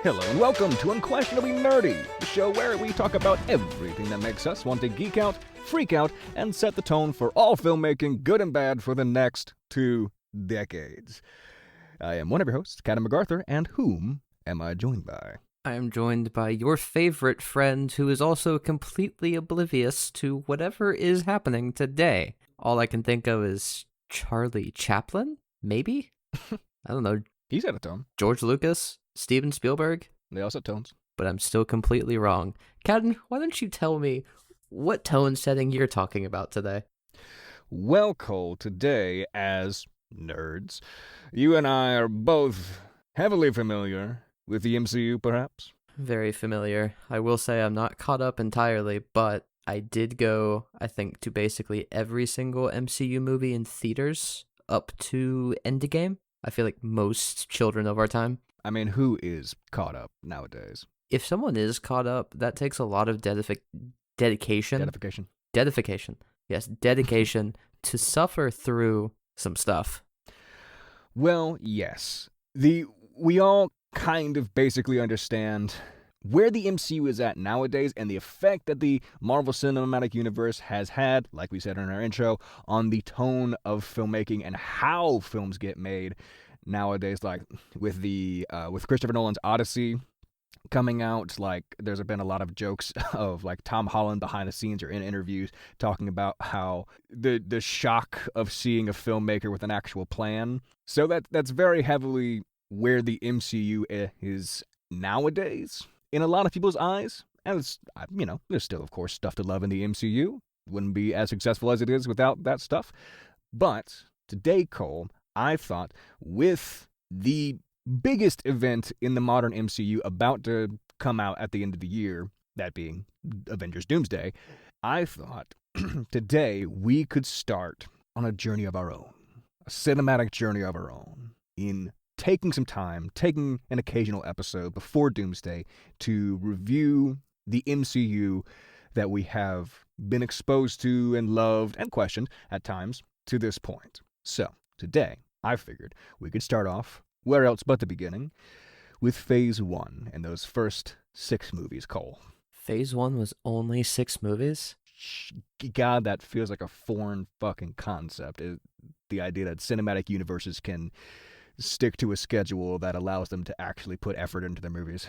Hello and welcome to Unquestionably Nerdy, the show where we talk about everything that makes us want to geek out, freak out, and set the tone for all filmmaking, good and bad, for the next 2 decades. I am one of your hosts, Cadden MacArthur, and whom am I joined by? I am joined by your favorite friend who is also completely oblivious to whatever is happening today. All I can think of is Charlie Chaplin, maybe? I don't know. He's out of tone. George Lucas? Steven Spielberg? They all set tones. But I'm still completely wrong. Cadden, why don't you tell me what tone setting you're talking about today? Well, Cole, today, as nerds, you and I are both heavily familiar with the MCU, perhaps? Very familiar. I will say I'm not caught up entirely, but I did go, I think, to basically every single MCU movie in theaters up to Endgame. I feel like most children of our time. I mean, who is caught up nowadays? If someone is caught up, that takes a lot of dedication. Dedication. Yes, dedication to suffer through some stuff. Well, yes. We all kind of basically understand where the MCU is at nowadays and the effect that the Marvel Cinematic Universe has had, like we said in our intro, on the tone of filmmaking and how films get made nowadays. Like with Christopher Nolan's Odyssey coming out, like there's been a lot of jokes of like Tom Holland behind the scenes or in interviews talking about how the shock of seeing a filmmaker with an actual plan. So that's very heavily where the MCU is nowadays in a lot of people's eyes. And it's, there's still, of course, stuff to love in the MCU. Wouldn't be as successful as it is without that stuff. But today, Cole, I thought with the biggest event in the modern MCU about to come out at the end of the year, that being Avengers Doomsday, I thought today we could start on a journey of our own, a cinematic journey of our own, in taking some time, taking an occasional episode before Doomsday to review the MCU that we have been exposed to and loved and questioned at times to this point. So, today, I figured we could start off, where else but the beginning, with Phase 1 and those first 6 movies, Cole. Phase 1 was only 6 movies? God, that feels like a foreign fucking concept. The idea that cinematic universes can stick to a schedule that allows them to actually put effort into their movies.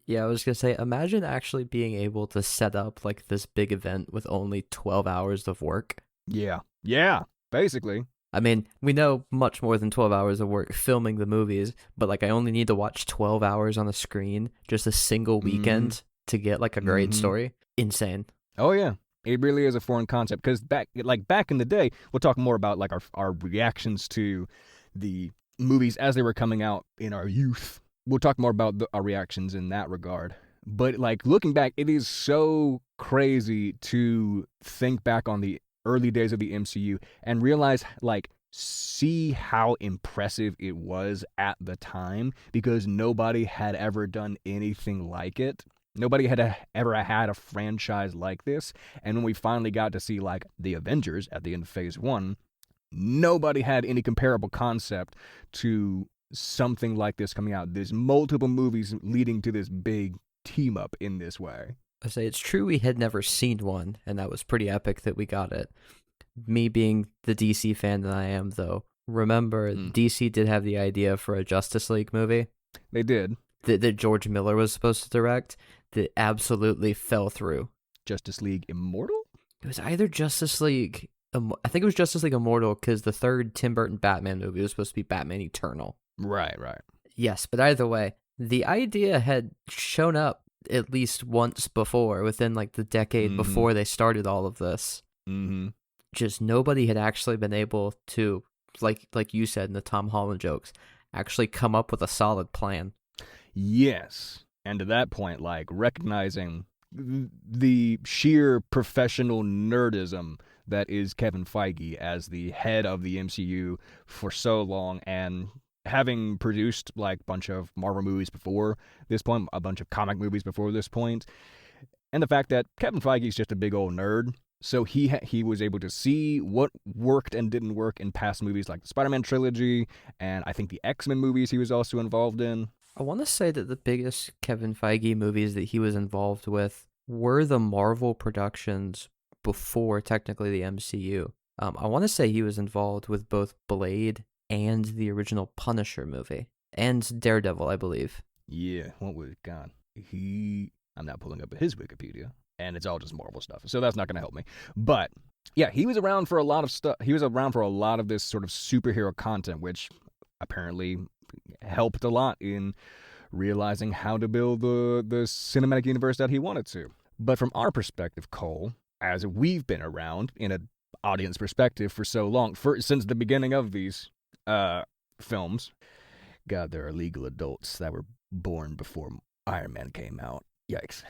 Yeah, I was going to say, imagine actually being able to set up like this big event with only 12 hours of work. Yeah, basically. I mean, we know much more than 12 hours of work filming the movies, but like I only need to watch 12 hours on the screen just a single weekend to get like a great story. Insane. Oh yeah. It really is a foreign concept because back in the day, we'll talk more about like our reactions to the movies as they were coming out in our youth. We'll talk more about our reactions in that regard. But like looking back, it is so crazy to think back on the early days of the MCU and realize, like, see how impressive it was at the time because nobody had ever done anything like it. Nobody had ever had a franchise like this. And when we finally got to see, like, the Avengers at the end of Phase 1, nobody had any comparable concept to something like this coming out. There's multiple movies leading to this big team up in this way. I say it's true we had never seen one, and that was pretty epic that we got it. Me being the DC fan that I am, though, remember DC did have the idea for a Justice League movie. They did. That George Miller was supposed to direct, that absolutely fell through. Justice League Immortal? It was either Justice League... I think it was Justice League Immortal because the third Tim Burton Batman movie was supposed to be Batman Eternal. Right. Yes, but either way, the idea had shown up at least once before, within like the decade before they started all of this. Just nobody had actually been able to, like you said in the Tom Holland jokes, actually come up with a solid plan. Yes. And to that point, like recognizing the sheer professional nerdism that is Kevin Feige as the head of the MCU for so long, and having produced like a bunch of Marvel movies before this point, a bunch of comic movies before this point, and the fact that Kevin Feige is just a big old nerd, so he was able to see what worked and didn't work in past movies like the Spider-Man trilogy, and I think the X-Men movies he was also involved in. I want to say that the biggest Kevin Feige movies that he was involved with were the Marvel productions before technically the MCU. I want to say he was involved with both Blade and the original Punisher movie, and Daredevil, I believe. Yeah, what was God? I'm not pulling up his Wikipedia, and it's all just Marvel stuff, so that's not going to help me. But yeah, he was around for a lot of stuff. He was around for a lot of this sort of superhero content, which apparently helped a lot in realizing how to build the cinematic universe that he wanted to. But from our perspective, Cole, as we've been around in an audience perspective for so long, since the beginning of these films, God, there are legal adults that were born before Iron Man came out. Yikes.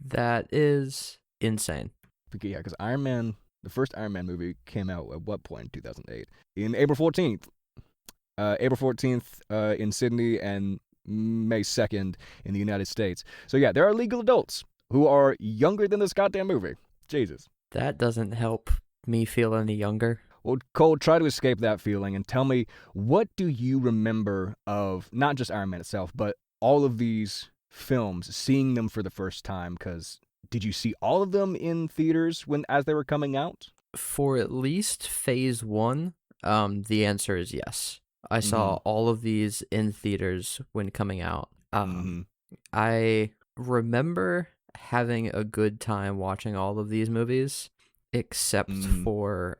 That is insane. Yeah, because Iron Man, the first Iron Man movie came out at what point in 2008? In April 14th. April 14th in Sydney and May 2nd in the United States. So yeah, there are legal adults who are younger than this goddamn movie. Jesus. That doesn't help me feel any younger. Well, Cole, try to escape that feeling and tell me, what do you remember of not just Iron Man itself, but all of these films, seeing them for the first time? Because did you see all of them in theaters as they were coming out? For at least Phase 1, the answer is yes. I saw all of these in theaters when coming out. I remember having a good time watching all of these movies, except for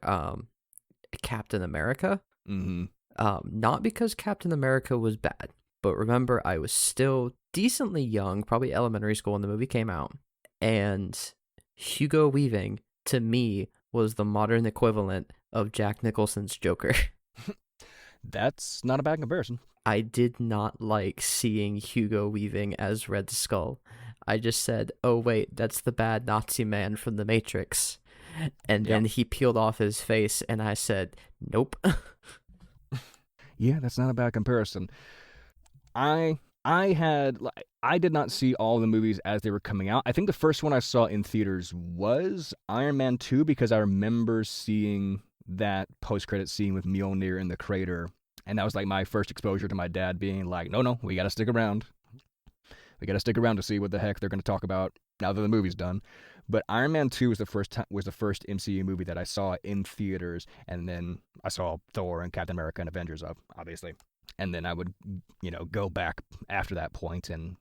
Captain America. Not because Captain America was bad, but remember, I was still decently young, probably elementary school when the movie came out, and Hugo Weaving, to me, was the modern equivalent of Jack Nicholson's Joker. That's not a bad comparison. I did not like seeing Hugo Weaving as Red Skull. I just said, oh wait, that's the bad Nazi man from The Matrix. And then he peeled off his face, and I said, nope. Yeah, that's not a bad comparison. I did not see all the movies as they were coming out. I think the first one I saw in theaters was Iron Man 2, because I remember seeing that post-credit scene with Mjolnir in the crater, and that was like my first exposure to my dad being like, no, we gotta stick around. We gotta stick around to see what the heck they're gonna talk about now that the movie's done. But Iron Man 2 was the first MCU movie that I saw in theaters, and then I saw Thor and Captain America and Avengers, obviously. And then I would, go back after that point, and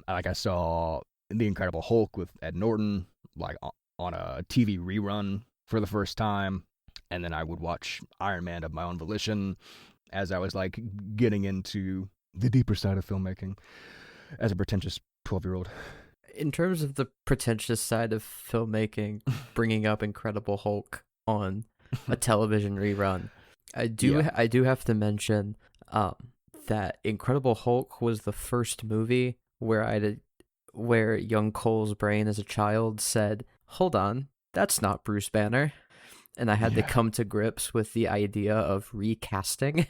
like I saw The Incredible Hulk with Ed Norton, like on a TV rerun for the first time. And then I would watch Iron Man of my own volition as I was like getting into the deeper side of filmmaking as a pretentious 12-year-old. In terms of the pretentious side of filmmaking, bringing up Incredible Hulk on a television rerun, I do have to mention that Incredible Hulk was the first movie where young Cole's brain as a child said, hold on, that's not Bruce Banner. And I had to come to grips with the idea of recasting.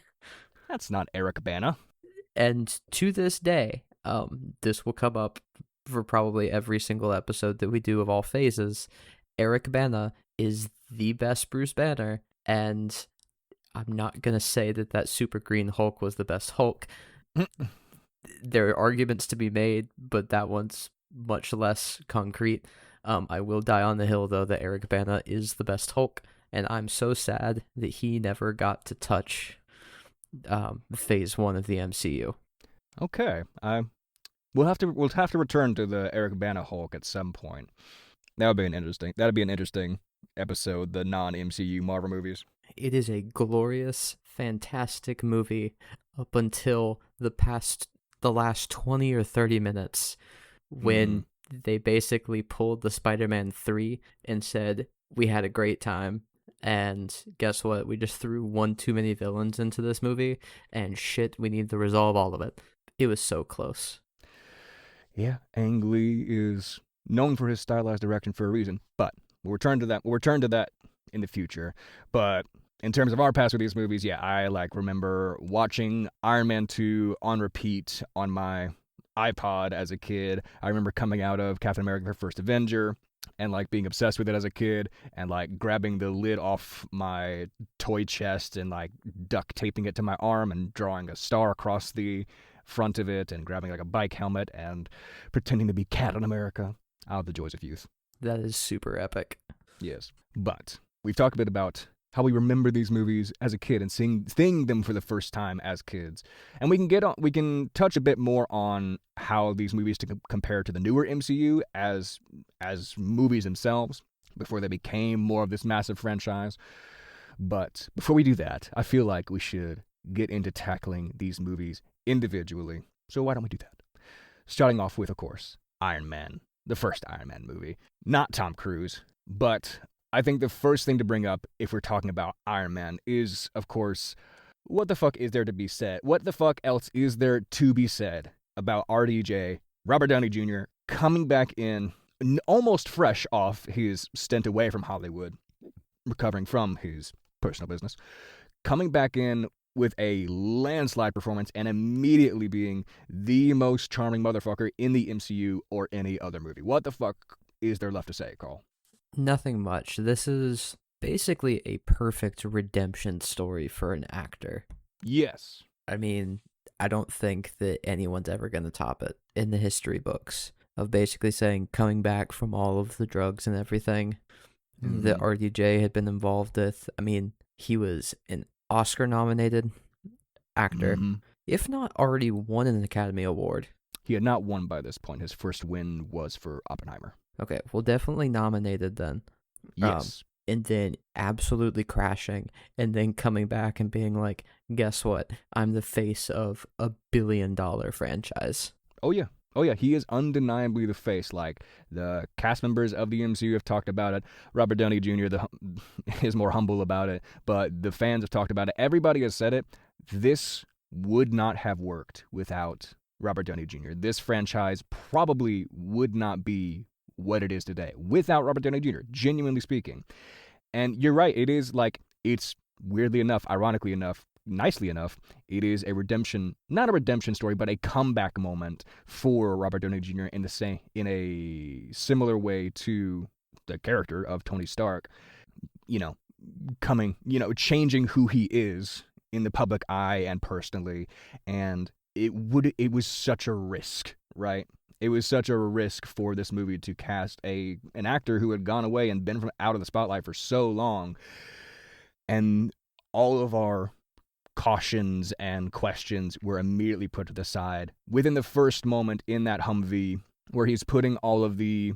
That's not Eric Bana. And to this day, this will come up for probably every single episode that we do of all phases. Eric Bana is the best Bruce Banner, and I'm not going to say that Super Green Hulk was the best Hulk. There are arguments to be made, but that one's much less concrete. I will die on the hill, though, that Eric Bana is the best Hulk, and I'm so sad that he never got to touch Phase 1 of the MCU. Okay, we'll have to return to the Eric Bana Hulk at some point. That'd be an interesting episode, the non-MCU Marvel movies. It is a glorious, fantastic movie up until the last 20 or 30 minutes when they basically pulled the Spider-Man 3 and said, we had a great time, and guess what? We just threw one too many villains into this movie, and shit, we need to resolve all of it. It was so close. Yeah, Ang Lee is known for his stylized direction for a reason, but we'll return to that in the future. But in terms of our past with these movies, I remember watching Iron Man 2 on repeat on my iPod as a kid. I remember coming out of Captain America: The First Avenger and being obsessed with it as a kid, and grabbing the lid off my toy chest and duct taping it to my arm and drawing a star across the front of it and grabbing like a bike helmet and pretending to be Captain America. The joys of youth. That is super epic. Yes. But we've talked a bit about how we remember these movies as a kid and seeing them for the first time as kids. And we can touch a bit more on how these movies compare to the newer MCU as movies themselves before they became more of this massive franchise. But before we do that, I feel like we should get into tackling these movies individually. So why don't we do that? Starting off with, of course, Iron Man, the first Iron Man movie. Not Tom Cruise, but I think the first thing to bring up if we're talking about Iron Man is, of course, what the fuck is there to be said? What the fuck else is there to be said about RDJ, Robert Downey Jr., coming back in almost fresh off his stint away from Hollywood, recovering from his personal business, coming back in with a landslide performance and immediately being the most charming motherfucker in the MCU or any other movie? What the fuck is there left to say, Carl? Nothing much. This is basically a perfect redemption story for an actor. Yes. I mean, I don't think that anyone's ever going to top it in the history books of basically saying coming back from all of the drugs and everything that RDJ had been involved with. I mean, he was an Oscar-nominated actor, if not already won an Academy Award. He had not won by this point. His first win was for Oppenheimer. Okay, well, definitely nominated then. Yes. And then absolutely crashing, and then coming back and being like, guess what? I'm the face of a billion-dollar franchise. Oh, yeah. He is undeniably the face. Like, the cast members of the MCU have talked about it. Robert Downey Jr. is more humble about it, but the fans have talked about it. Everybody has said it. This would not have worked without Robert Downey Jr. This franchise probably would not be what it is today without Robert Downey Jr., genuinely speaking. And you're right, it is like, it's weirdly enough, ironically enough, nicely enough, it is a redemption, not a redemption story, but a comeback moment for Robert Downey Jr. in a similar way to the character of Tony Stark, changing who he is in the public eye and personally. And it was such a risk, right? It was such a risk for this movie to cast an actor who had gone away and been out of the spotlight for so long. And all of our cautions and questions were immediately put to the side within the first moment in that Humvee, where he's putting all of these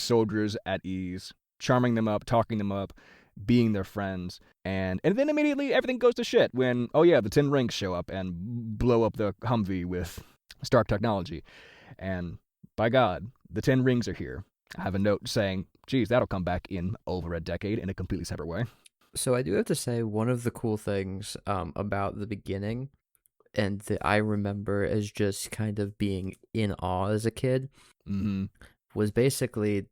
soldiers at ease, charming them up, talking them up, being their friends. And then immediately everything goes to shit when, the 10 Rings show up and blow up the Humvee with Stark technology. And by God, the 10 Rings are here. I have a note saying, geez, that'll come back in over a decade in a completely separate way. So I do have to say, one of the cool things about the beginning, and that I remember as just kind of being in awe as a kid, was basically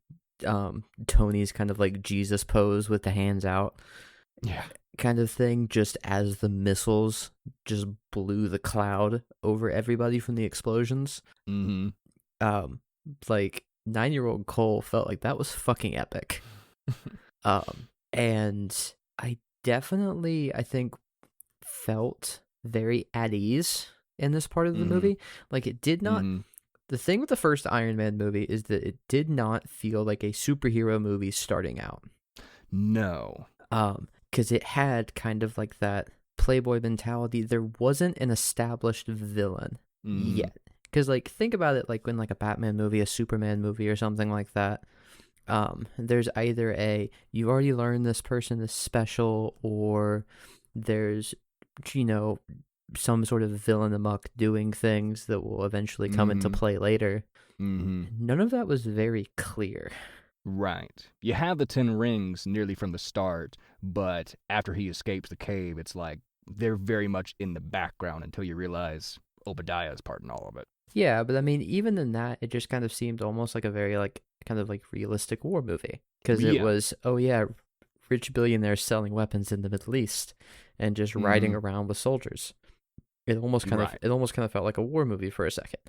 Tony's kind of like Jesus pose with the hands out. Yeah. Kind of thing, just as the missiles just blew the cloud over everybody from the explosions. Like 9-year-old Cole felt like that was fucking epic. And I definitely, I think, felt very at ease in this part of the movie. Like, it did not... The thing with the first Iron Man movie is that it did not feel like a superhero movie starting out. No. Because it had kind of like that playboy mentality. There wasn't an established villain yet. Because, like, think about it like when, like, a Batman movie, a Superman movie, or something like that. There's either you've already learned this person is special, or there's, some sort of villain amok doing things that will eventually come into play later. None of that was very clear. Right. You have the 10 Rings nearly from the start, but after he escapes the cave, it's like they're very much in the background until you realize Obadiah's part in all of it. Yeah, but I mean, even in that, it just kind of seemed almost like a very, like, kind of like realistic war movie. Because it was, rich billionaires selling weapons in the Middle East and just riding around with soldiers. It almost kind of felt like a war movie for a second.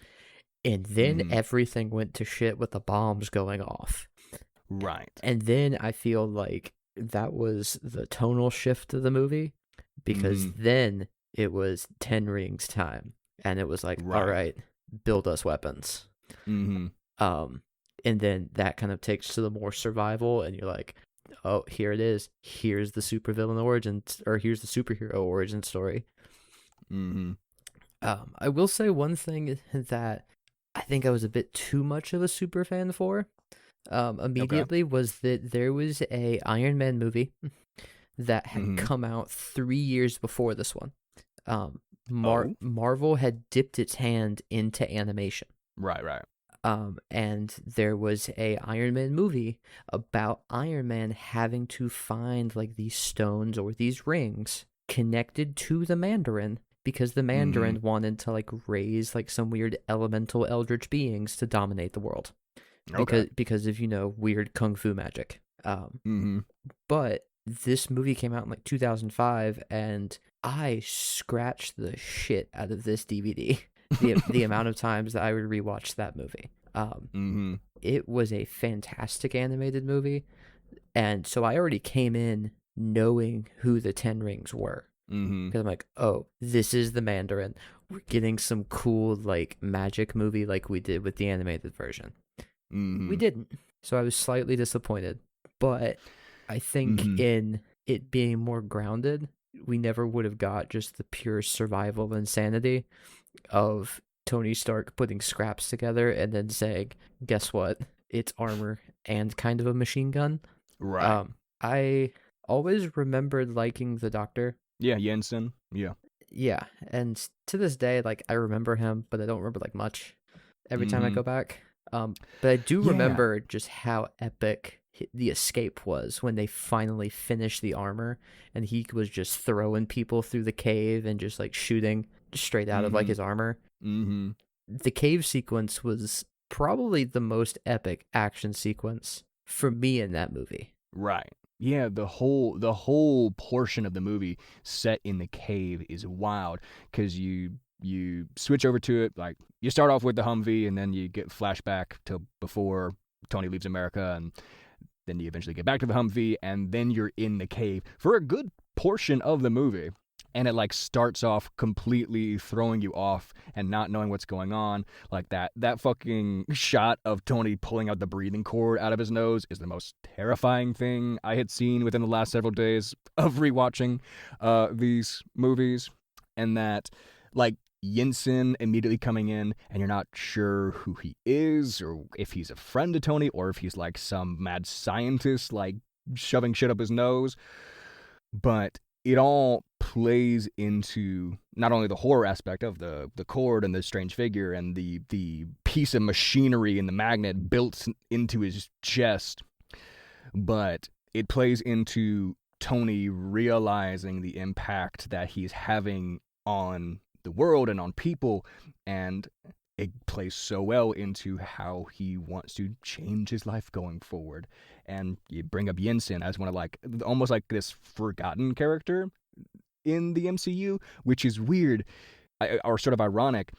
And then everything went to shit with the bombs going off. Right. And then I feel like that was the tonal shift of the movie, because then it was 10 Rings time. and it was like, all Right. right, build us weapons. Mm-hmm. And then that kind of takes to the more survival, and you're like, oh, here it is. Here's the supervillain origin, or here's the superhero origin story. Mm-hmm. I will say one thing that I think I was a bit too much of a super fan for, immediately, was that there was a Iron Man movie that had come out 3 years before this one. Marvel had dipped its hand into animation. Right. And there was a Iron Man movie about Iron Man having to find like these stones or these rings connected to the Mandarin, because the Mandarin wanted to like raise like some weird elemental eldritch beings to dominate the world. Because of, weird kung fu magic. But this movie came out in like 2005, and I scratched the shit out of this DVD. The amount of times that I would rewatch that movie. It was a fantastic animated movie, and so I already came in knowing who the 10 Rings were. Because I'm like, oh, this is the Mandarin. We're getting some cool like magic movie like we did with the animated version. We didn't, so I was slightly disappointed. But I think in it being more grounded, we never would have got just the pure survival insanity of Tony Stark putting scraps together and then saying, guess what? It's armor and kind of a machine gun. Right. I always remembered liking the Doctor. Yeah, Jensen. Yeah. Yeah, and to this day, like, I remember him, but I don't remember, like, much every time I go back. But I do remember just how epic the escape was when they finally finished the armor, and he was just throwing people through the cave and just, like, shooting straight out of, like, his armor. The cave sequence was probably the most epic action sequence for me in that movie. Right. Yeah, the whole portion of the movie set in the cave is wild, because you switch over to it, like, you start off with the Humvee, and then you get flashback to before Tony leaves America, and then you eventually get back to the Humvee, and then you're in the cave for a good portion of the movie. And it like starts off completely throwing you off and not knowing what's going on. Like that fucking shot of Tony pulling out the breathing cord out of his nose is the most terrifying thing I had seen within the last several days of rewatching these movies. And that, like, Jensen immediately coming in, and you're not sure who he is, or if he's a friend to Tony, or if he's like some mad scientist like shoving shit up his nose. But it all plays into not only the horror aspect of the cord and the strange figure and the piece of machinery and the magnet built into his chest, but it plays into Tony realizing the impact that he's having on the world and on people, and it plays so well into how he wants to change his life going forward. And you bring up Jensen as one of, like, almost like this forgotten character in the MCU, which is weird or sort of ironic.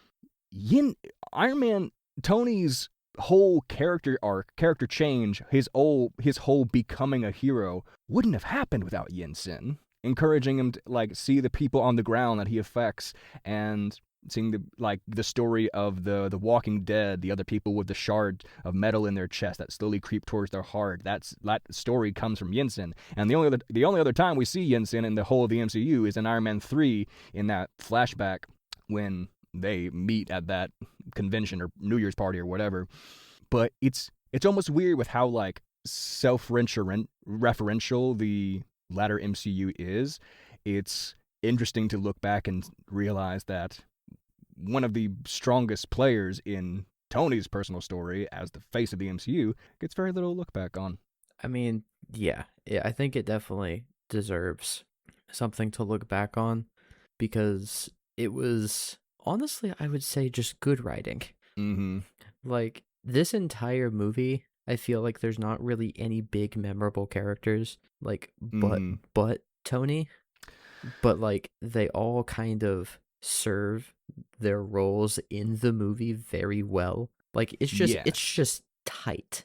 Iron Man, Tony's whole character arc, character change, his whole becoming a hero wouldn't have happened without Jensen encouraging him to, like, see the people on the ground that he affects, and seeing the story of the Walking Dead, the other people with the shard of metal in their chest that slowly creep towards their heart. That story comes from Jensen. And the only other time we see Jensen in the whole of the MCU is in Iron Man 3, in that flashback when they meet at that convention or New Year's party or whatever. But it's almost weird with how, like, self-referential the latter MCU is. It's interesting to look back and realize that one of the strongest players in Tony's personal story as the face of the MCU gets very little look back on. I mean, yeah, I think it definitely deserves something to look back on, because it was, honestly, I would say, just good writing. Like, this entire movie, I feel like there's not really any big memorable characters, like, but Tony, but, like, they all kind of serve their roles in the movie very well. Like, it's just tight.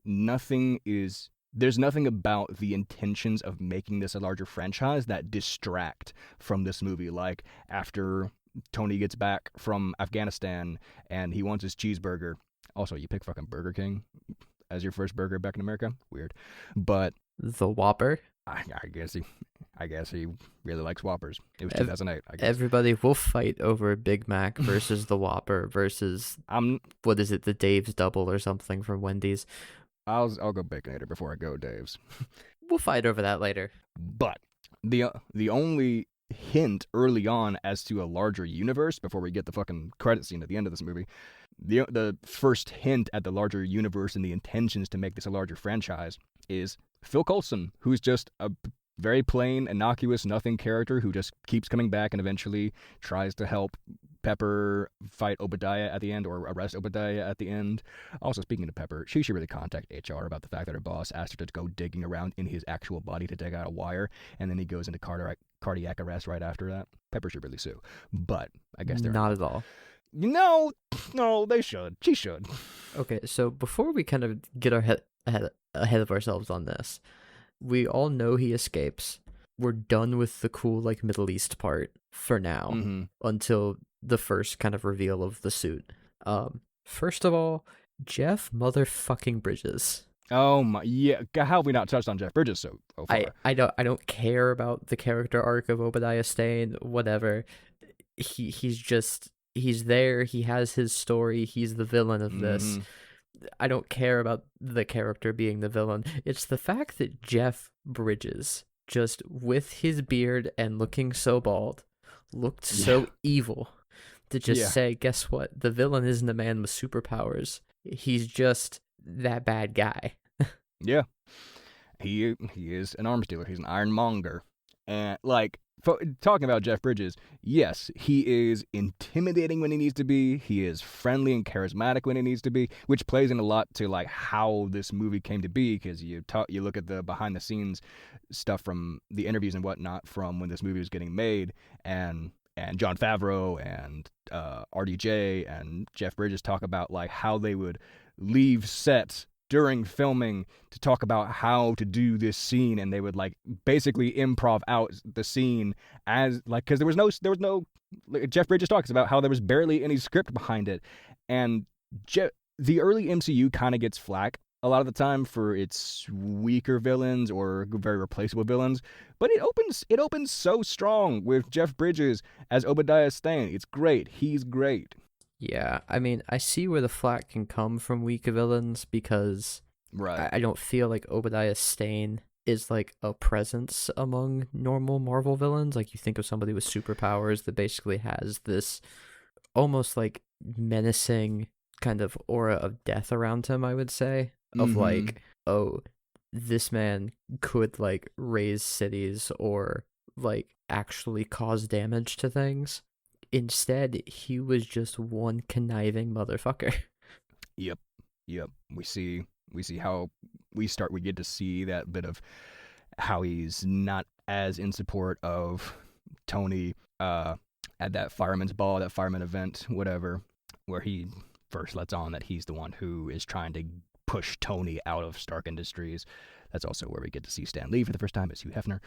There's nothing about the intentions of making this a larger franchise that distract from this movie. Like, after Tony gets back from Afghanistan and he wants his cheeseburger. Also, you pick fucking Burger King as your first burger back in America. Weird, but the Whopper. I guess he really likes Whoppers. It was 2008. I guess everybody will fight over Big Mac versus the Whopper versus what is it, the Dave's Double or something from Wendy's. I'll go Baconator before I go Dave's. We'll fight over that later. But the only hint early on as to a larger universe before we get the fucking credit scene at the end of this movie, the first hint at the larger universe and the intentions to make this a larger franchise is Phil Coulson, who's just a very plain, innocuous, nothing character who just keeps coming back and eventually tries to help Pepper fight Obadiah at the end, or arrest Obadiah at the end. Also, speaking to Pepper, she should really contact HR about the fact that her boss asked her to go digging around in his actual body to dig out a wire, and then he goes into cardiac arrest right after that. Pepper should really sue, but I guess they're not at all. No, they should. She should. Okay, so before we kind of get our ahead of ourselves on this, we all know he escapes. We're done with the cool, like, Middle East part for now, until the first kind of reveal of the suit. First of all, Jeff motherfucking Bridges. Oh my, yeah. How have we not touched on Jeff Bridges so far? I don't care about the character arc of Obadiah Stane. Whatever. He's there. He has his story. He's the villain of this. I don't care about the character being the villain. It's the fact that Jeff Bridges, just with his beard and looking so bald, looked so evil, to just say, guess what? The villain isn't a man with superpowers. He's just that bad guy. Yeah. He is an arms dealer. He's an ironmonger. And, like, talking about Jeff Bridges, yes, he is intimidating when he needs to be. He is friendly and charismatic when he needs to be, which plays in a lot to, like, how this movie came to be, because you look at the behind-the-scenes stuff from the interviews and whatnot from when this movie was getting made, and Jon Favreau and RDJ and Jeff Bridges talk about, like, how they would leave sets during filming to talk about how to do this scene, and they would, like, basically improv out the scene as, like, because there was no like, Jeff Bridges talks about how there was barely any script behind it, and the early MCU kind of gets flack a lot of the time for its weaker villains or very replaceable villains, but it opens so strong with Jeff Bridges as Obadiah Stane. It's great. He's great. Yeah, I mean, I see where the flack can come from weaker villains, because I don't feel like Obadiah Stane is, like, a presence among normal Marvel villains. Like, you think of somebody with superpowers that basically has this almost, like, menacing kind of aura of death around him, I would say. Of, like, oh, this man could, like, raise cities or, like, actually cause damage to things. Instead, he was just one conniving motherfucker. Yep. We see how we get to see that bit of how he's not as in support of Tony at that fireman's ball, that fireman event, whatever, where he first lets on that he's the one who is trying to push Tony out of Stark Industries. That's also where we get to see Stan Lee for the first time as Hugh Hefner.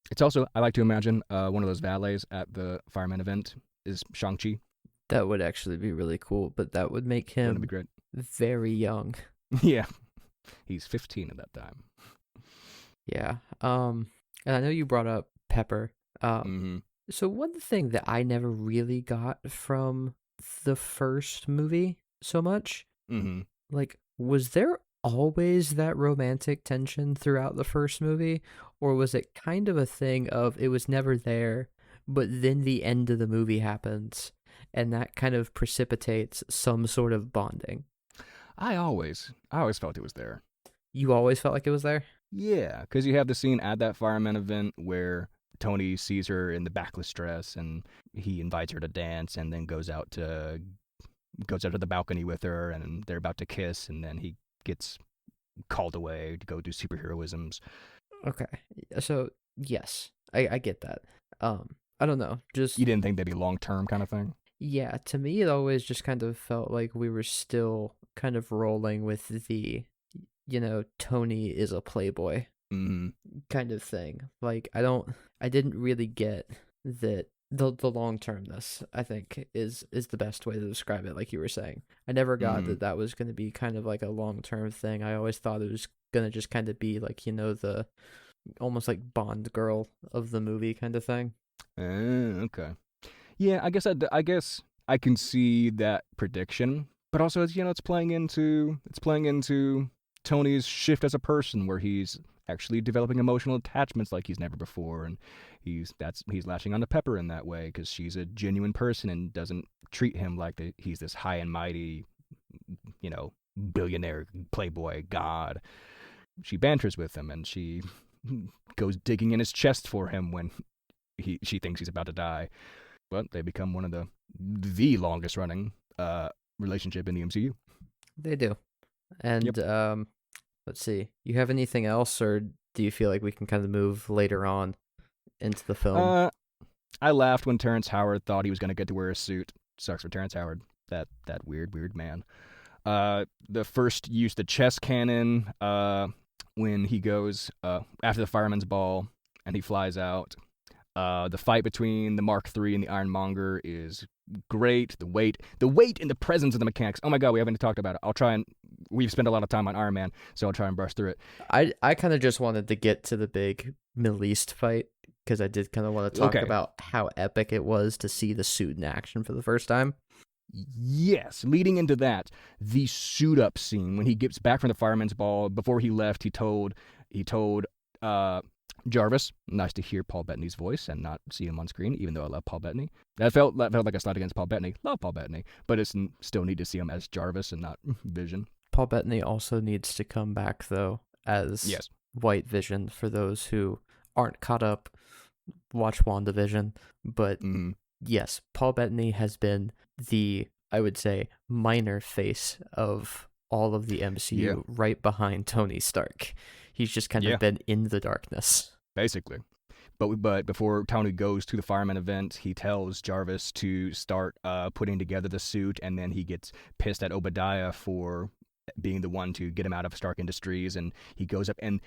It's also, I like to imagine, one of those valets at the fireman event is Shang-Chi. That would actually be really cool, but that would make him be great. Very young. Yeah. He's 15 at that time. Yeah. And I know you brought up Pepper. So one thing that I never really got from the first movie so much, like, was there always that romantic tension throughout the first movie, or was it kind of a thing of it was never there, but then the end of the movie happens and that kind of precipitates some sort of bonding? I always felt it was there. You always felt like it was there? Yeah, because you have the scene at that fireman event where Tony sees her in the backless dress and he invites her to dance, and then goes out to the balcony with her, and they're about to kiss, and then he gets called away to go do superheroisms. Okay, so yes, I get that. I don't know, just... You didn't think they'd be long-term kind of thing? Yeah, to me it always just kind of felt like we were still kind of rolling with the, Tony is a playboy kind of thing. Like, I didn't really get that the long termness, I think, is the best way to describe it. Like you were saying, I never got that was going to be kind of like a long term thing. I always thought it was going to just kind of be like, the almost like Bond girl of the movie kind of thing. Okay. Yeah, I guess I can see that prediction, but also it's playing into Tony's shift as a person, where he's actually developing emotional attachments like he's never before, and he's latching on to Pepper in that way because she's a genuine person and doesn't treat him like he's this high and mighty, billionaire playboy god. She banters with him and she goes digging in his chest for him when she thinks he's about to die. But they become one of the longest running relationship in the MCU. They do. And let's see. You have anything else, or do you feel like we can kind of move later on into the film? I laughed when Terrence Howard thought he was going to get to wear a suit. Sucks for Terrence Howard. That weird man. The first use the chest cannon when he goes after the fireman's ball and he flies out. The fight between the Mark III and the Ironmonger is great. The weight and the presence of the mechanics. Oh my god, we haven't talked about it. We've spent a lot of time on Iron Man, so I'll try and brush through it. I kind of just wanted to get to the big Middle East fight because I did kind of want to talk about how epic it was to see the suit in action for the first time. Yes, leading into that, the suit up scene when he gets back from the fireman's ball. Before he left, he told Jarvis, nice to hear Paul Bettany's voice and not see him on screen, even though I love Paul Bettany. That felt like a slight against Paul Bettany. Love Paul Bettany, but it's still need to see him as Jarvis and not Vision. Paul Bettany also needs to come back, though, as White Vision. For those who aren't caught up, watch WandaVision. But yes, Paul Bettany has been the, I would say, minor face of all of the MCU, right behind Tony Stark. He's just kind of been in the darkness. Basically. But before Tony goes to the fireman event, he tells Jarvis to start putting together the suit, and then he gets pissed at Obadiah for being the one to get him out of Stark Industries, and he goes up. And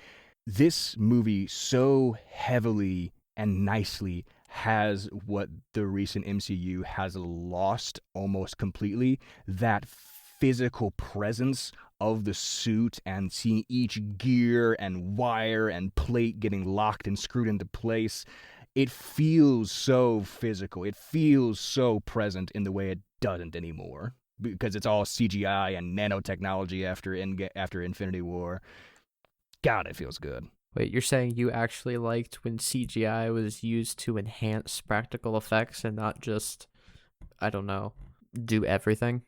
this movie so heavily and nicely has what the recent MCU has lost almost completely, that physical presence of the suit and seeing each gear and wire and plate getting locked and screwed into place. It feels so physical. It feels so present in the way it doesn't anymore because it's all CGI and nanotechnology after Infinity War. God, it feels good. Wait, you're saying you actually liked when CGI was used to enhance practical effects and not just, I don't know, do everything?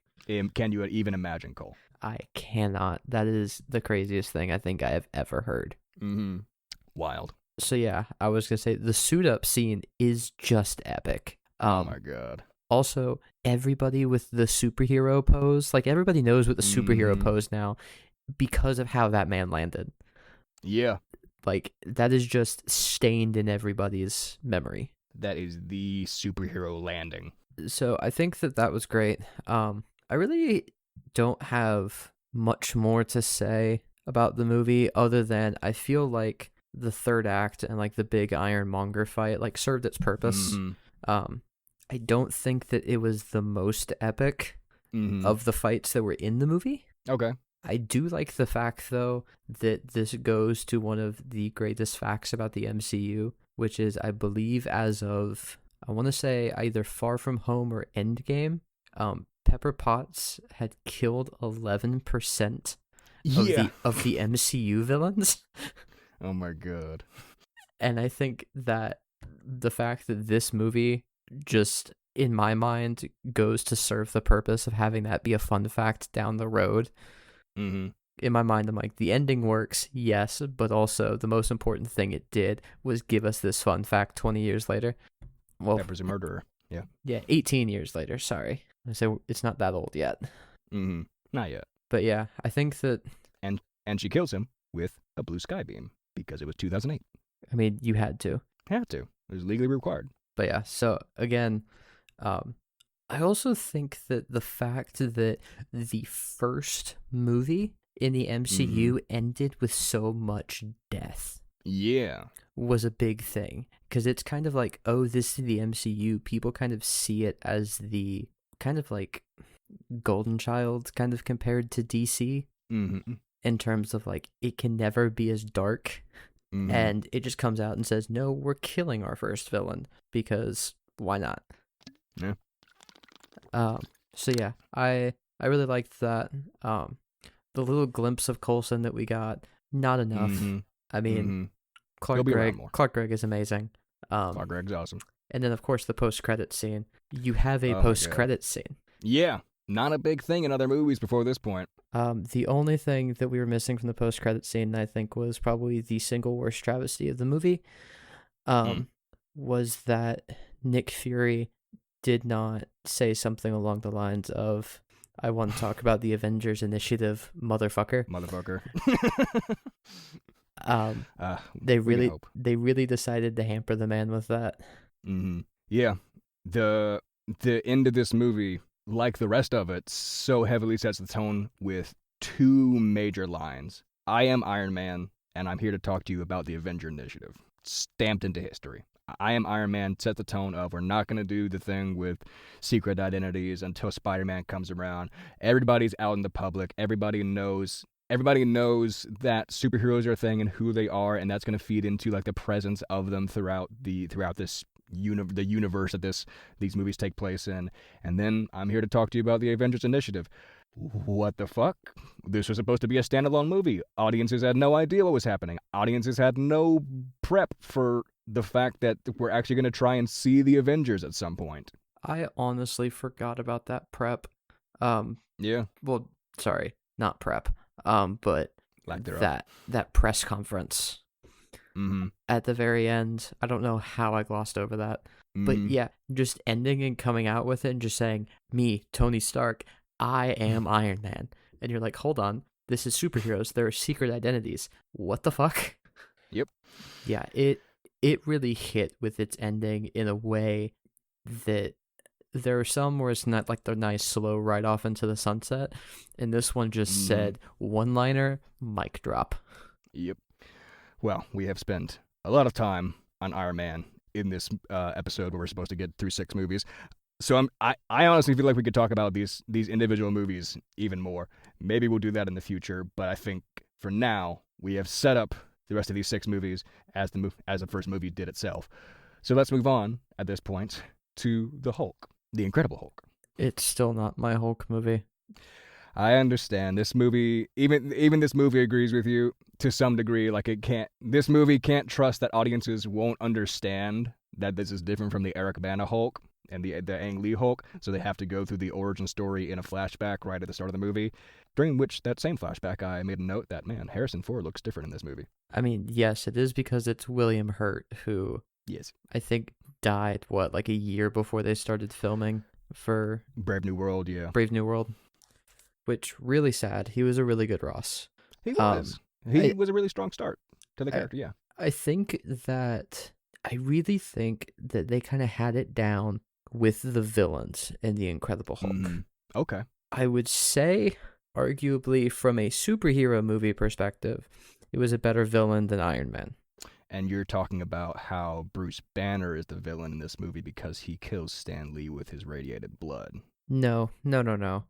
Can you even imagine, Cole? I cannot. That is the craziest thing I think I have ever heard. Wild. So yeah, I was going to say the suit up scene is just epic. Oh my god. Also, everybody with the superhero pose, like everybody knows what the superhero pose now because of how that man landed. Yeah. Like that is just stained in everybody's memory. That is the superhero landing. So I think that was great. I really don't have much more to say about the movie other than I feel like the third act and like the big Ironmonger fight like served its purpose. I don't think that it was the most epic of the fights that were in the movie. Okay. I do like the fact though that this goes to one of the greatest facts about the MCU, which is I believe as of I want to say either Far From Home or Endgame, Pepper Potts had killed 11% of the MCU villains. Oh my god. And I think that the fact that this movie just, in my mind, goes to serve the purpose of having that be a fun fact down the road. In my mind, I'm like, the ending works, yes, but also the most important thing it did was give us this fun fact 20 years later. Well, Pepper's a murderer. Yeah. Yeah, 18 years later, sorry. I say it's not that old yet. Not yet. But yeah, I think that... And she kills him with a blue sky beam because it was 2008. I mean, you had to. Had to. It was legally required. But yeah, so again, I also think that the fact that the first movie in the MCU ended with so much death. Yeah. was a big thing because it's kind of like, oh, this is the MCU. People kind of see it as the kind of like golden child kind of compared to DC in terms of like it can never be as dark. And it just comes out and says, no, we're killing our first villain because why not? Yeah. So yeah, I really liked that. The little glimpse of Coulson that we got, not enough. I mean, Clark Gregg is amazing. Clark Gregg's awesome. And then of course the post-credit scene. You have a post-credit scene. Yeah, not a big thing in other movies before this point. The only thing that we were missing from the post-credit scene, I think, was probably the single worst travesty of the movie. Was that Nick Fury did not say something along the lines of, I want to talk about the Avengers Initiative, motherfucker. They really decided to hamper the man with that. Yeah, the end of this movie, like the rest of it, so heavily sets the tone with two major lines. I am Iron Man, and I'm here to talk to you about the Avenger Initiative. Stamped into history. I am Iron Man set the tone of, we're not going to do the thing with secret identities until Spider-Man comes around. Everybody's out in the public. Everybody knows that superheroes are a thing and who they are, and that's going to feed into like the presence of them throughout this the universe that these movies take place in. And then I'm here to talk to you about the Avengers Initiative. What the fuck? This was supposed to be a standalone movie. Audiences had no idea what was happening. Audiences had no prep for the fact that we're actually going to try and see the Avengers at some point. I honestly forgot about that prep. Yeah. Well, sorry, not prep. But that press conference at the very end. I don't know how I glossed over that. But yeah, just ending and coming out with it and just saying, me, Tony Stark, I am Iron Man. And you're like, hold on, this is superheroes. There are secret identities. What the fuck? Yep. Yeah, it really hit with its ending in a way that there are some where it's not like the nice slow ride off into the sunset. And this one just said one-liner, mic drop. Yep. Well, we have spent a lot of time on Iron Man in this episode where we're supposed to get through 6 movies. So I honestly feel like we could talk about these individual movies even more. Maybe we'll do that in the future, but I think for now we have set up the rest of these 6 movies as the first movie did itself. So let's move on at this point to the Hulk, the Incredible Hulk. It's still not my Hulk movie. I understand this movie. Even this movie agrees with you to some degree. Like this movie can't trust that audiences won't understand that this is different from the Eric Bana Hulk and the Ang Lee Hulk, so they have to go through the origin story in a flashback right at the start of the movie, during which that same flashback I made a note that, man, Harrison Ford looks different in this movie. I mean, yes, it is because it's William Hurt, who I think died, like a year before they started filming for Brave New World, Brave New World, which really sad. He was a really good Ross. He was. He was a really strong start to the character, yeah. I really think that they kind of had it down with the villains in The Incredible Hulk. Okay. I would say, arguably, from a superhero movie perspective, it was a better villain than Iron Man. And you're talking about how Bruce Banner is the villain in this movie because he kills Stan Lee with his radiated blood. No. No?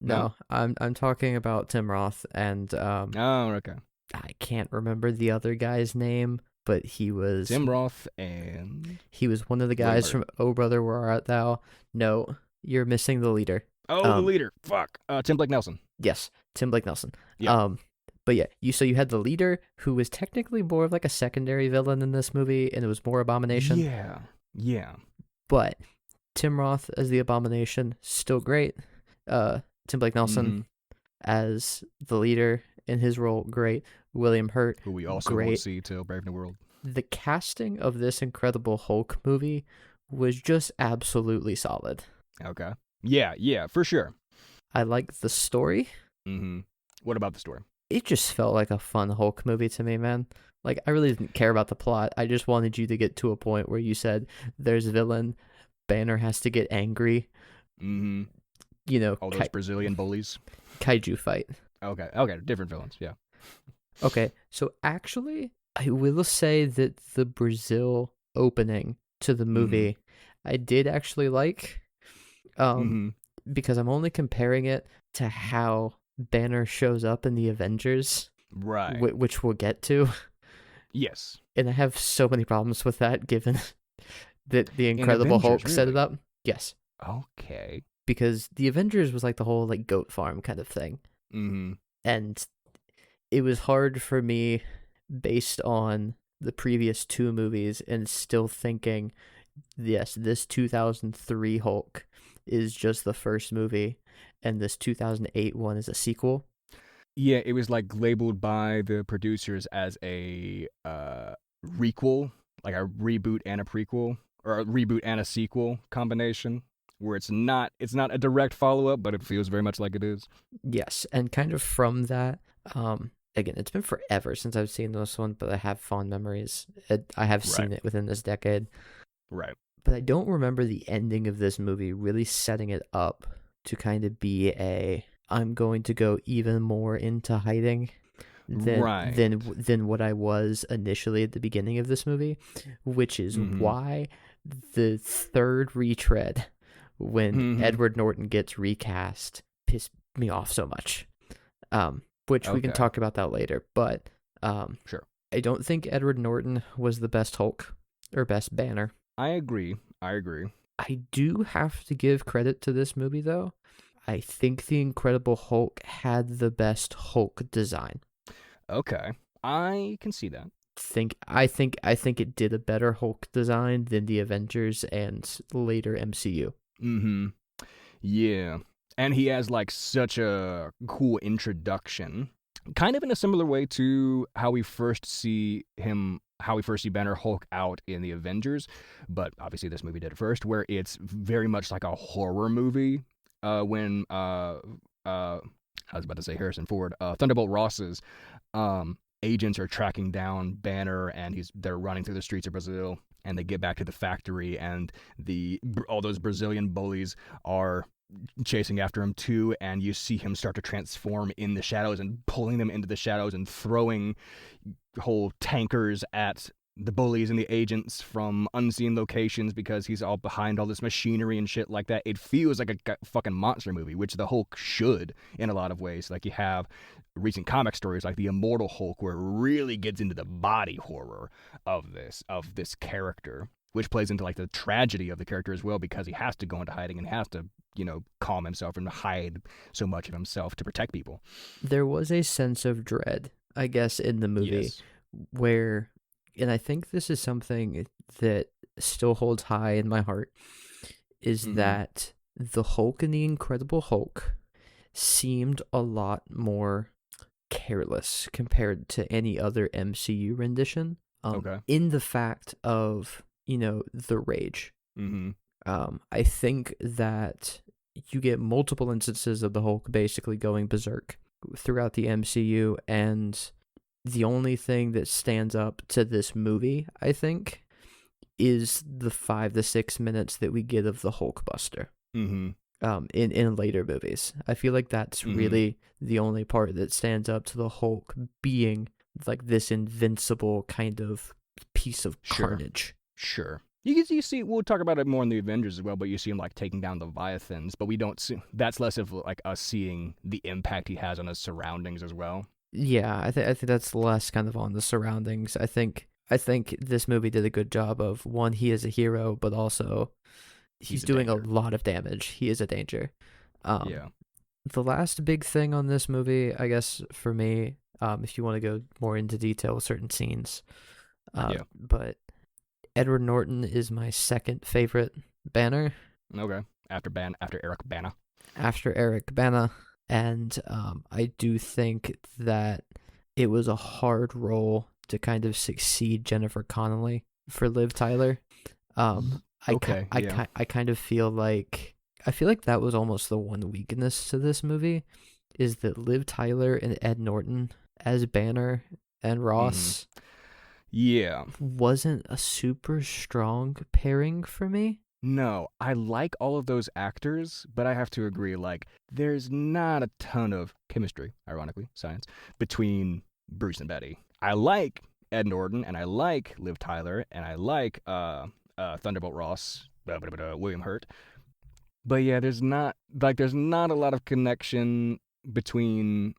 No, I'm talking about Tim Roth and okay. I can't remember the other guy's name, but he was Tim Roth, and he was one of the guys from Oh Brother Where Art Thou. No, you're missing the leader. The leader. Fuck. Tim Blake Nelson. Yes, Tim Blake Nelson. Yeah. But yeah, you had the leader who was technically more of like a secondary villain in this movie, and it was more Abomination. Yeah. But Tim Roth as the Abomination, still great. Tim Blake Nelson as the leader in his role, great. William Hurt, who we also won't see till Brave New World. The casting of this Incredible Hulk movie was just absolutely solid. Okay. Yeah, for sure. I like the story. What about the story? It just felt like a fun Hulk movie to me, man. Like, I really didn't care about the plot. I just wanted you to get to a point where you said, there's a villain, Banner has to get angry. You know, all those Brazilian bullies. Kaiju fight. Okay, different villains, yeah. Okay, so actually, I will say that the Brazil opening to the movie, I did actually like, because I'm only comparing it to how Banner shows up in the Avengers, Right. which we'll get to. Yes. And I have so many problems with that, given that the In Incredible Avengers, Hulk set it really? up. Yes, Okay. because the Avengers was like the whole like goat farm kind of thing, and it was hard for me based on the previous two movies and still thinking, yes, this 2003 Hulk is just the first movie, and this 2008 one is a sequel. Yeah, it was like labeled by the producers as a requel, like a reboot and a prequel, or a reboot and a sequel combination, where it's not a direct follow up, but it feels very much like it is. Yes, and kind of from that, again, it's been forever since I've seen this one, but I have fond memories. I have seen it within this decade. Right. But I don't remember the ending of this movie really setting it up to kind of be I'm going to go even more into hiding than what I was initially at the beginning of this movie, which is why the third retread when Edward Norton gets recast pissed me off so much. Which we can talk about that later, but sure. I don't think Edward Norton was the best Hulk or best Banner. I agree. I do have to give credit to this movie, though. I think the Incredible Hulk had the best Hulk design. Okay, I can see that. I think it did a better Hulk design than the Avengers and later MCU. Yeah, and he has like such a cool introduction, kind of in a similar way to how we first see Banner Hulk out in the Avengers, but obviously this movie did it first, where it's very much like a horror movie. When I was about to say Harrison Ford, Thunderbolt Ross's agents are tracking down Banner, and they're running through the streets of Brazil, and they get back to the factory, and all those Brazilian bullies are chasing after him too, and you see him start to transform in the shadows and pulling them into the shadows and throwing whole tankers at the bullies and the agents from unseen locations because he's all behind all this machinery and shit like that. It feels like a fucking monster movie, which the Hulk should in a lot of ways. Like you have recent comic stories like the Immortal Hulk, where it really gets into the body horror of this character, which plays into like the tragedy of the character as well, because he has to go into hiding and has to, calm himself and hide so much of himself to protect people. There was a sense of dread, I guess, in the movie where, and I think this is something that still holds high in my heart, is that the Hulk in the Incredible Hulk seemed a lot more careless compared to any other MCU rendition. In the fact of, the rage. I think that you get multiple instances of the Hulk basically going berserk throughout the MCU, and the only thing that stands up to this movie, I think, is the 5 to 6 minutes that we get of the Hulkbuster. In later movies, I feel like that's really the only part that stands up to the Hulk being like this invincible kind of piece of carnage. Sure. You see, we'll talk about it more in the Avengers as well, but you see him like taking down the Leviathans, but we don't see, that's less of like us seeing the impact he has on his surroundings as well. Yeah, I think that's less kind of on the surroundings. I think this movie did a good job of, one, he is a hero, but also he's doing a lot of damage. He is a danger. The last big thing on this movie, I guess, for me, if you want to go more into detail with certain scenes, but Edward Norton is my second favorite Banner. Okay, after Eric Bana. After Eric Bana, and I do think that it was a hard role to kind of succeed Jennifer Connelly for Liv Tyler. I kind of feel like that was almost the one weakness to this movie, is that Liv Tyler and Ed Norton as Banner and Ross wasn't a super strong pairing for me. No, I like all of those actors, but I have to agree, like, there's not a ton of chemistry, ironically, science, between Bruce and Betty. I like Ed Norton, and I like Liv Tyler, and I like Thunderbolt Ross, William Hurt. But yeah, there's not a lot of connection between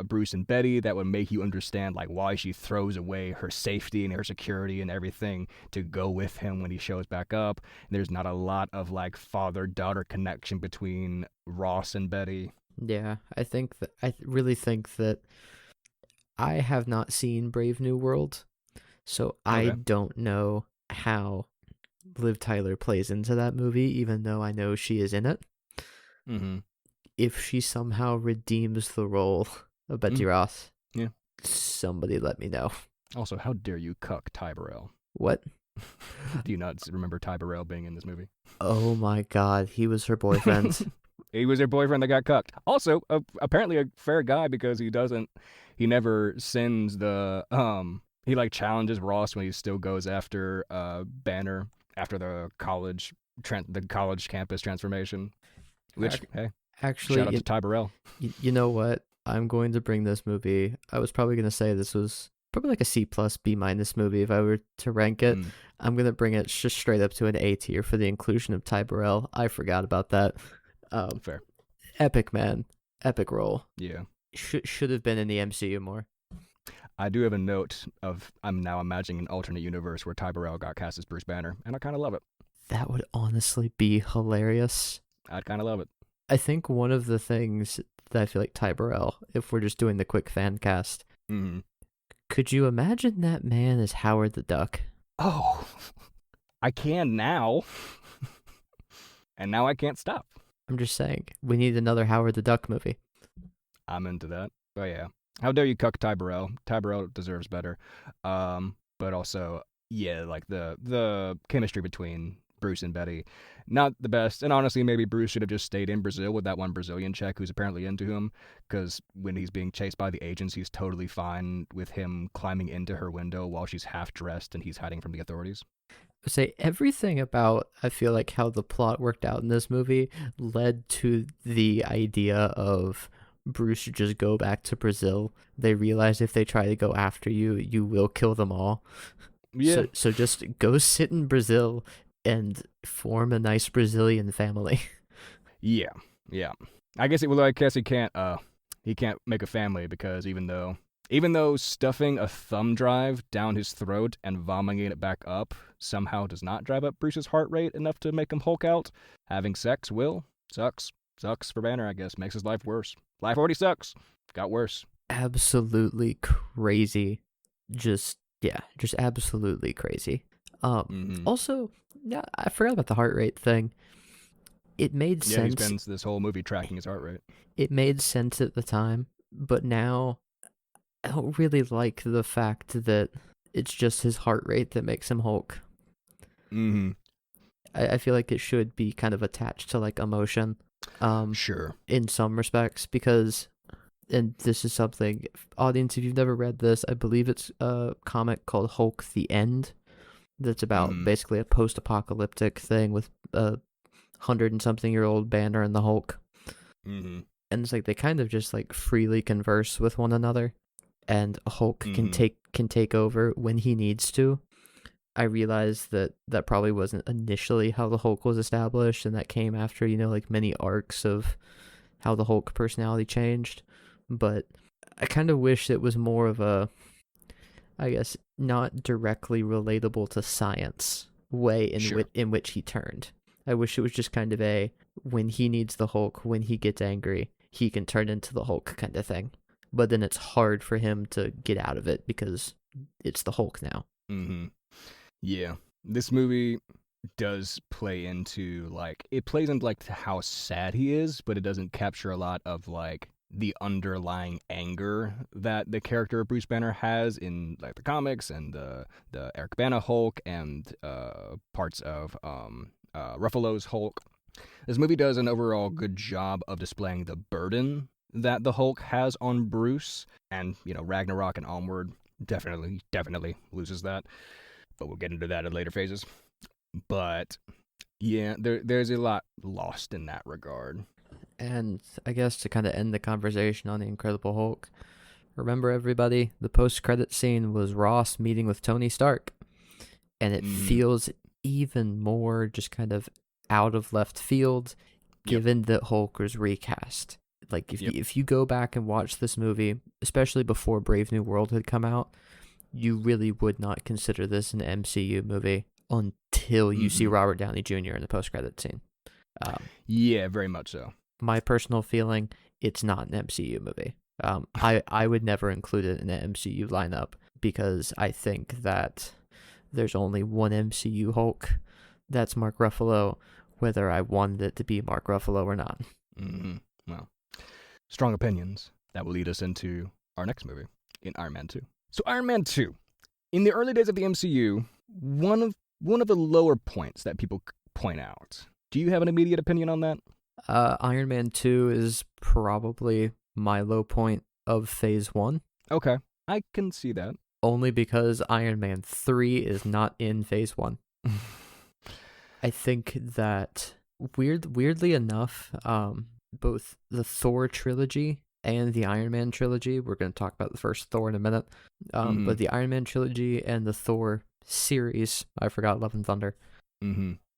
Bruce and Betty that would make you understand like why she throws away her safety and her security and everything to go with him when he shows back up. And there's not a lot of like father-daughter connection between Ross and Betty. Yeah, I really think that I have not seen Brave New World, so I don't know how Liv Tyler plays into that movie, even though I know she is in it. Mm-hmm. If she somehow redeems the role of Betsy Ross, yeah, somebody let me know. Also, how dare you cuck Ty Burrell? What? Do you not remember Ty Burrell being in this movie? Oh my god, he was her boyfriend. He was her boyfriend that got cucked. Also, apparently a fair guy because he never sends the, he like challenges Ross when he still goes after Banner after the college campus transformation. Which, hey, actually, shout out to Ty Burrell. You know what? I'm going to bring this movie. I was probably going to say this was probably like a C+, B- movie if I were to rank it. I'm going to bring it just straight up to an A tier for the inclusion of Ty Burrell. I forgot about that. Fair. Epic, man. Epic role. Yeah. Should have been in the MCU more. I do have a note of I'm now imagining an alternate universe where Ty Burrell got cast as Bruce Banner, and I kind of love it. That would honestly be hilarious. I'd kind of love it. I think one of the things that I feel like Ty Burrell, if we're just doing the quick fan cast, could you imagine that man as Howard the Duck? Oh, I can now. And now I can't stop. I'm just saying, we need another Howard the Duck movie. I'm into that. Oh, yeah. How dare you cuck Ty Burrell? Ty Burrell deserves better. But also, yeah, like the chemistry between Bruce and Betty, not the best. And honestly, maybe Bruce should have just stayed in Brazil with that one Brazilian chick who's apparently into him, because when he's being chased by the agents, he's totally fine with him climbing into her window while she's half dressed and he's hiding from the authorities. Say everything about, I feel like, how the plot worked out in this movie led to the idea of Bruce should just go back to Brazil. They realize if they try to go after you, you will kill them all. Yeah. So just go sit in Brazil and form a nice Brazilian family. Yeah. I guess he can't make a family because even though stuffing a thumb drive down his throat and vomiting it back up somehow does not drive up Bruce's heart rate enough to make him Hulk out, having sex sucks for Banner, I guess. Makes his life worse. Life already sucks. Got worse. Absolutely crazy. Just absolutely crazy. Also, yeah, I forgot about the heart rate thing. It made sense. Yeah, he spends this whole movie tracking his heart rate. It made sense at the time, but now I don't really like the fact that it's just his heart rate that makes him Hulk. I feel like it should be kind of attached to like emotion. Sure. In some respects, because, and this is something, audience, if you've never read this, I believe it's a comic called Hulk the End. That's about basically a post-apocalyptic thing with a 100-and-something-year-old Banner and the Hulk. And it's like they kind of just like freely converse with one another, and Hulk can take over when he needs to. I realized that probably wasn't initially how the Hulk was established, and that came after, like many arcs of how the Hulk personality changed. But I kind of wish it was more of a, I guess, not directly relatable to science way in which he turned. I wish it was just kind of a, when he needs the Hulk, when he gets angry, he can turn into the Hulk kind of thing. But then it's hard for him to get out of it because it's the Hulk now. Yeah, this movie does play into how sad he is, but it doesn't capture a lot of like the underlying anger that the character of Bruce Banner has in like the comics and the Eric Bana Hulk and parts of Ruffalo's Hulk. This movie does an overall good job of displaying the burden that the Hulk has on Bruce, and Ragnarok and onward definitely loses that. But we'll get into that in later phases. But yeah, there's a lot lost in that regard. And I guess to kind of end the conversation on the Incredible Hulk, remember everybody, the post-credit scene was Ross meeting with Tony Stark. And it feels even more just kind of out of left field, given that Hulk was recast. Like, if you go back and watch this movie, especially before Brave New World had come out, you really would not consider this an MCU movie until you see Robert Downey Jr. in the post-credit scene. Yeah, very much so. My personal feeling, it's not an MCU movie. I would never include it in an MCU lineup because I think that there's only one MCU Hulk. That's Mark Ruffalo, whether I wanted it to be Mark Ruffalo or not. Well, strong opinions. That will lead us into our next movie, in Iron Man 2. So Iron Man 2. In the early days of the MCU, one of the lower points that people point out. Do you have an immediate opinion on that? Iron Man 2 is probably my low point of Phase 1. Okay, I can see that. Only because Iron Man 3 is not in Phase 1. I think that, weirdly enough, both the Thor trilogy and the Iron Man trilogy, we're going to talk about the first Thor in a minute, but the Iron Man trilogy and the Thor series, I forgot Love and Thunder,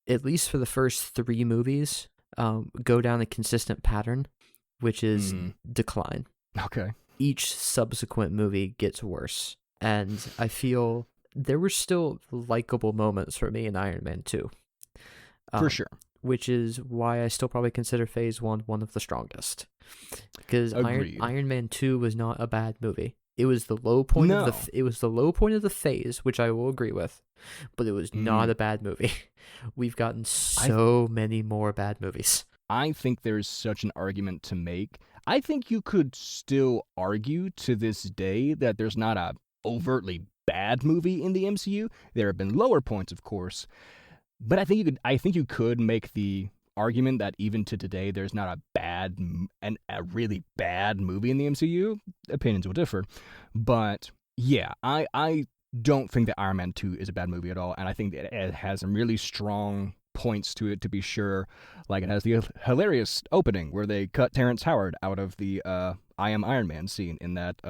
at least for the first 3 movies, go down a consistent pattern, which is decline. Okay. Each subsequent movie gets worse. And I feel there were still likable moments for me in Iron Man 2. For sure. Which is why I still probably consider Phase 1 one of the strongest. Because Iron Man 2 was not a bad movie. It was the low point of the phase, which I will agree with, but it was not a bad movie. We've gotten so many more bad movies. I think there's such an argument to make. I think you could still argue to this day that there's not a overtly bad movie in the MCU. There have been lower points, of course, but I think you could make the argument that even to today there's not a really bad movie in the MCU. Opinions will differ, but yeah, I don't think that Iron Man 2 is a bad movie at all, and I think that it has some really strong points to it, to be sure. Like, it has the hilarious opening where they cut Terrence Howard out of the I Am Iron Man scene in that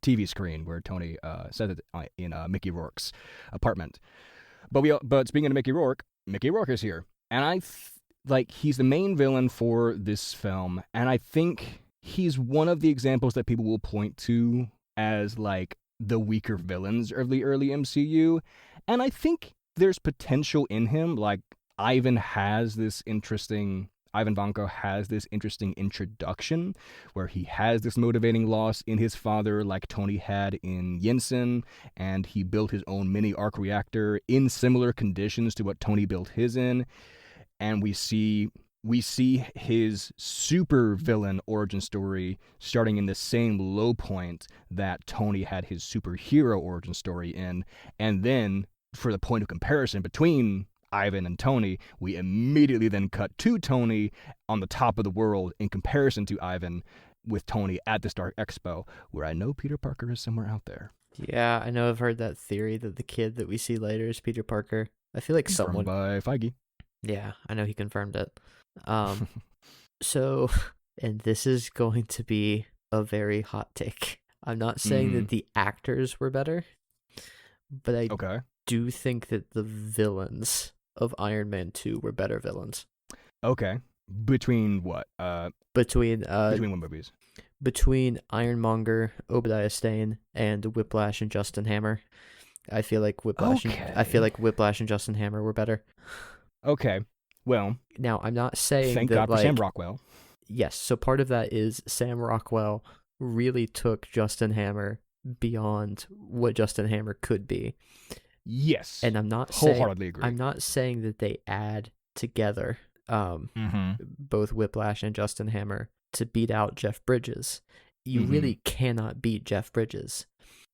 TV screen where Tony said it in Mickey Rourke's apartment. But speaking of Mickey Rourke is here, and he's the main villain for this film, and I think he's one of the examples that people will point to as like the weaker villains of the early MCU, and I think there's potential in him. Like, Ivan Vanko has this interesting introduction where he has this motivating loss in his father like Tony had in Yinsen, and he built his own mini arc reactor in similar conditions to what Tony built his in, and we see his super villain origin story starting in the same low point that Tony had his superhero origin story in, and then for the point of comparison between Ivan and Tony, we immediately then cut to Tony on the top of the world in comparison to Ivan, with Tony at the Stark Expo, where I know Peter Parker is somewhere out there. Yeah, I know I've heard that theory that the kid that we see later is Peter Parker. I feel like someone... by Feige. Yeah, I know he confirmed it. So, and this is going to be a very hot take. I'm not saying that the actors were better, but I do think that the villains of Iron Man 2 were better villains. Okay. Between what? Between what movies? Between Ironmonger, Obadiah Stane, and Whiplash and Justin Hammer. I feel like Whiplash and Justin Hammer were better. Okay. Well, now I'm not saying thank that, God for Sam Rockwell. Yes, so part of that is Sam Rockwell really took Justin Hammer beyond what Justin Hammer could be. Yes. And I'm not wholeheartedly agree. I'm not saying that they add together both Whiplash and Justin Hammer to beat out Jeff Bridges. You really cannot beat Jeff Bridges.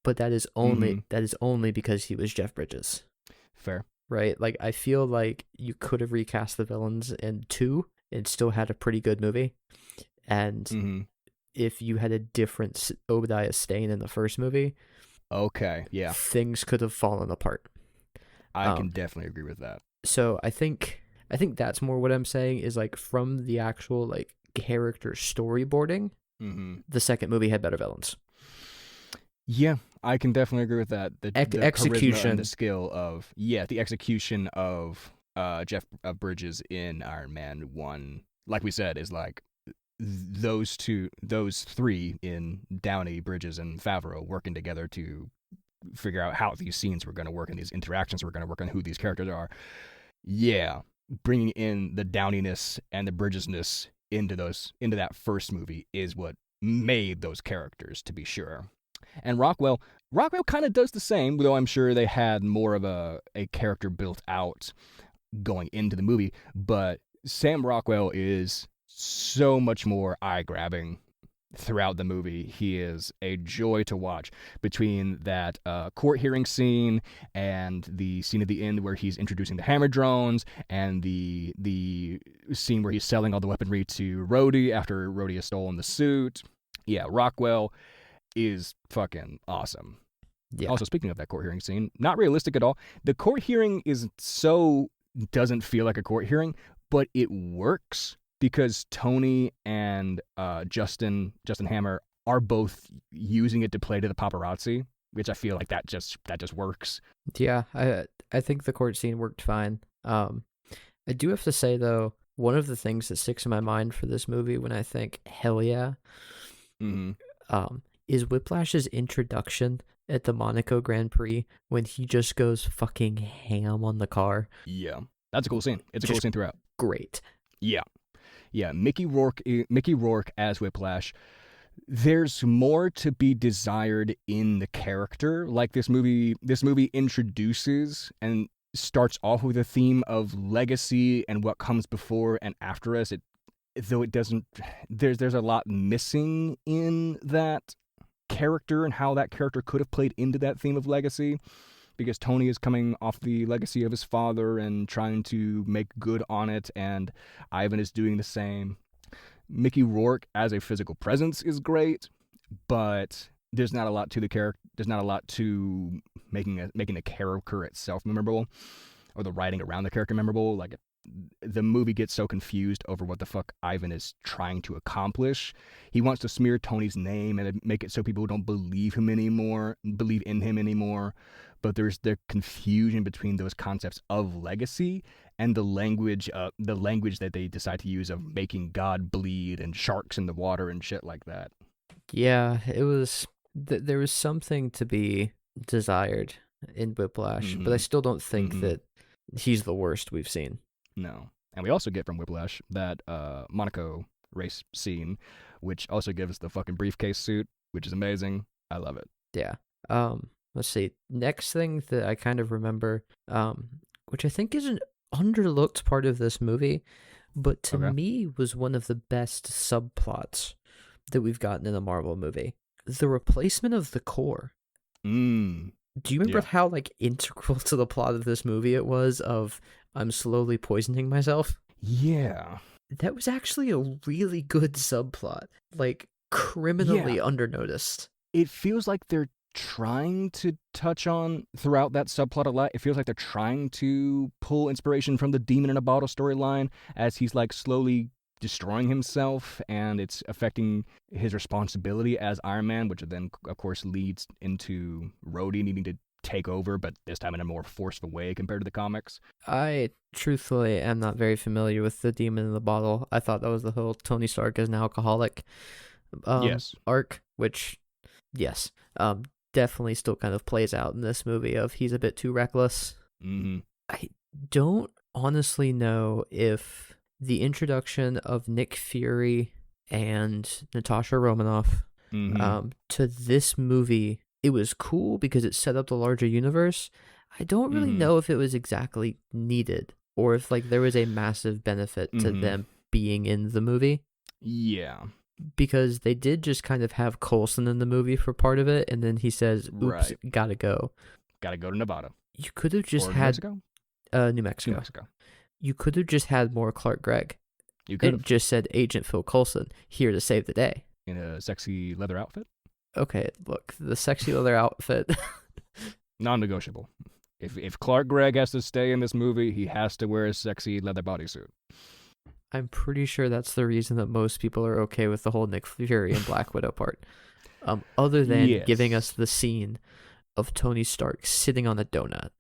But that is only because he was Jeff Bridges. Fair. Right? Like, I feel like you could have recast the villains in 2 and still had a pretty good movie. And if you had a different Obadiah Stane in the first movie, things could have fallen apart. I can definitely agree with that. So I think that's more what I'm saying is, like, from the actual, like, character storyboarding, the second movie had better villains. Yeah, I can definitely agree with that. The charisma and the Execution. skill of the execution of Jeff Bridges in Iron Man 1, like we said, is like those three in Downey, Bridges, and Favreau working together to figure out how these scenes were going to work and these interactions were going to work and who these characters are. Yeah, bringing in the Downiness and the Bridgesness into that first movie is what made those characters, to be sure. And Rockwell kind of does the same, though I'm sure they had more of a character built out going into the movie. But Sam Rockwell is so much more eye-grabbing throughout the movie. He is a joy to watch, between that court hearing scene and the scene at the end where he's introducing the hammer drones, and the scene where he's selling all the weaponry to Rhodey after Rhodey has stolen the suit. Yeah, Rockwell is fucking awesome. Yeah. Also, speaking of that court hearing scene, not realistic at all. The court hearing doesn't feel like a court hearing, but it works because Tony and Justin Hammer are both using it to play to the paparazzi, which I feel like that just works. Yeah, I think the court scene worked fine. I do have to say though, one of the things that sticks in my mind for this movie when I think hell yeah, is Whiplash's introduction at the Monaco Grand Prix when he just goes fucking ham on the car. Yeah, that's a cool scene. It's a cool scene throughout. Great. Yeah. Mickey Rourke as Whiplash. There's more to be desired in the character. Like this movie introduces and starts off with a theme of legacy and what comes before and after us. Though it doesn't, there's a lot missing in that character and how that character could have played into that theme of legacy, because Tony is coming off the legacy of his father and trying to make good on it, and Ivan is doing the same. Mickey Rourke as a physical presence is great, but there's not a lot to the character. There's not a lot to making a character itself memorable, or the writing around the character memorable. Like, the movie gets so confused over what the fuck Ivan is trying to accomplish. He wants to smear Tony's name and make it so people don't believe in him anymore. But there's the confusion between those concepts of legacy and the language that they decide to use of making God bleed and sharks in the water and shit like that. Yeah, it was. There was something to be desired in Whiplash, but I still don't think that he's the worst we've seen. No. And we also get from Whiplash that Monaco race scene, which also gives the fucking briefcase suit, which is amazing. I love it. Yeah. Let's see. Next thing that I kind of remember, which I think is an underlooked part of this movie, but to me was one of the best subplots that we've gotten in a Marvel movie. The replacement of the core. Do you remember how integral to the plot of this movie it was of I'm slowly poisoning myself? Yeah. That was actually a really good subplot. Criminally undernoticed. It feels like they're trying to touch on throughout that subplot a lot. It feels like they're trying to pull inspiration from the Demon in a Bottle storyline as he's slowly destroying himself, and it's affecting his responsibility as Iron Man, which then of course leads into Rhodey needing to take over, but this time in a more forceful way compared to the comics. I truthfully am not very familiar with the Demon in the Bottle. I thought that was the whole Tony Stark as an alcoholic arc, which definitely still kind of plays out in this movie of he's a bit too reckless. I don't honestly know if the introduction of Nick Fury and Natasha Romanoff to this movie, it was cool because it set up the larger universe. I don't really know if it was exactly needed or if there was a massive benefit to them being in the movie. Yeah. Because they did just kind of have Coulson in the movie for part of it, and then he says, oops, gotta go. Gotta go to Nevada. You could have just had... New Mexico. You could have just had more Clark Gregg. You could have just said Agent Phil Coulson, here to save the day. In a sexy leather outfit? Okay, look, the sexy leather outfit... Non-negotiable. If Clark Gregg has to stay in this movie, he has to wear a sexy leather bodysuit. I'm pretty sure that's the reason that most people are okay with the whole Nick Fury and Black Widow part. Other than giving us Yes. the scene of Tony Stark sitting on a donut.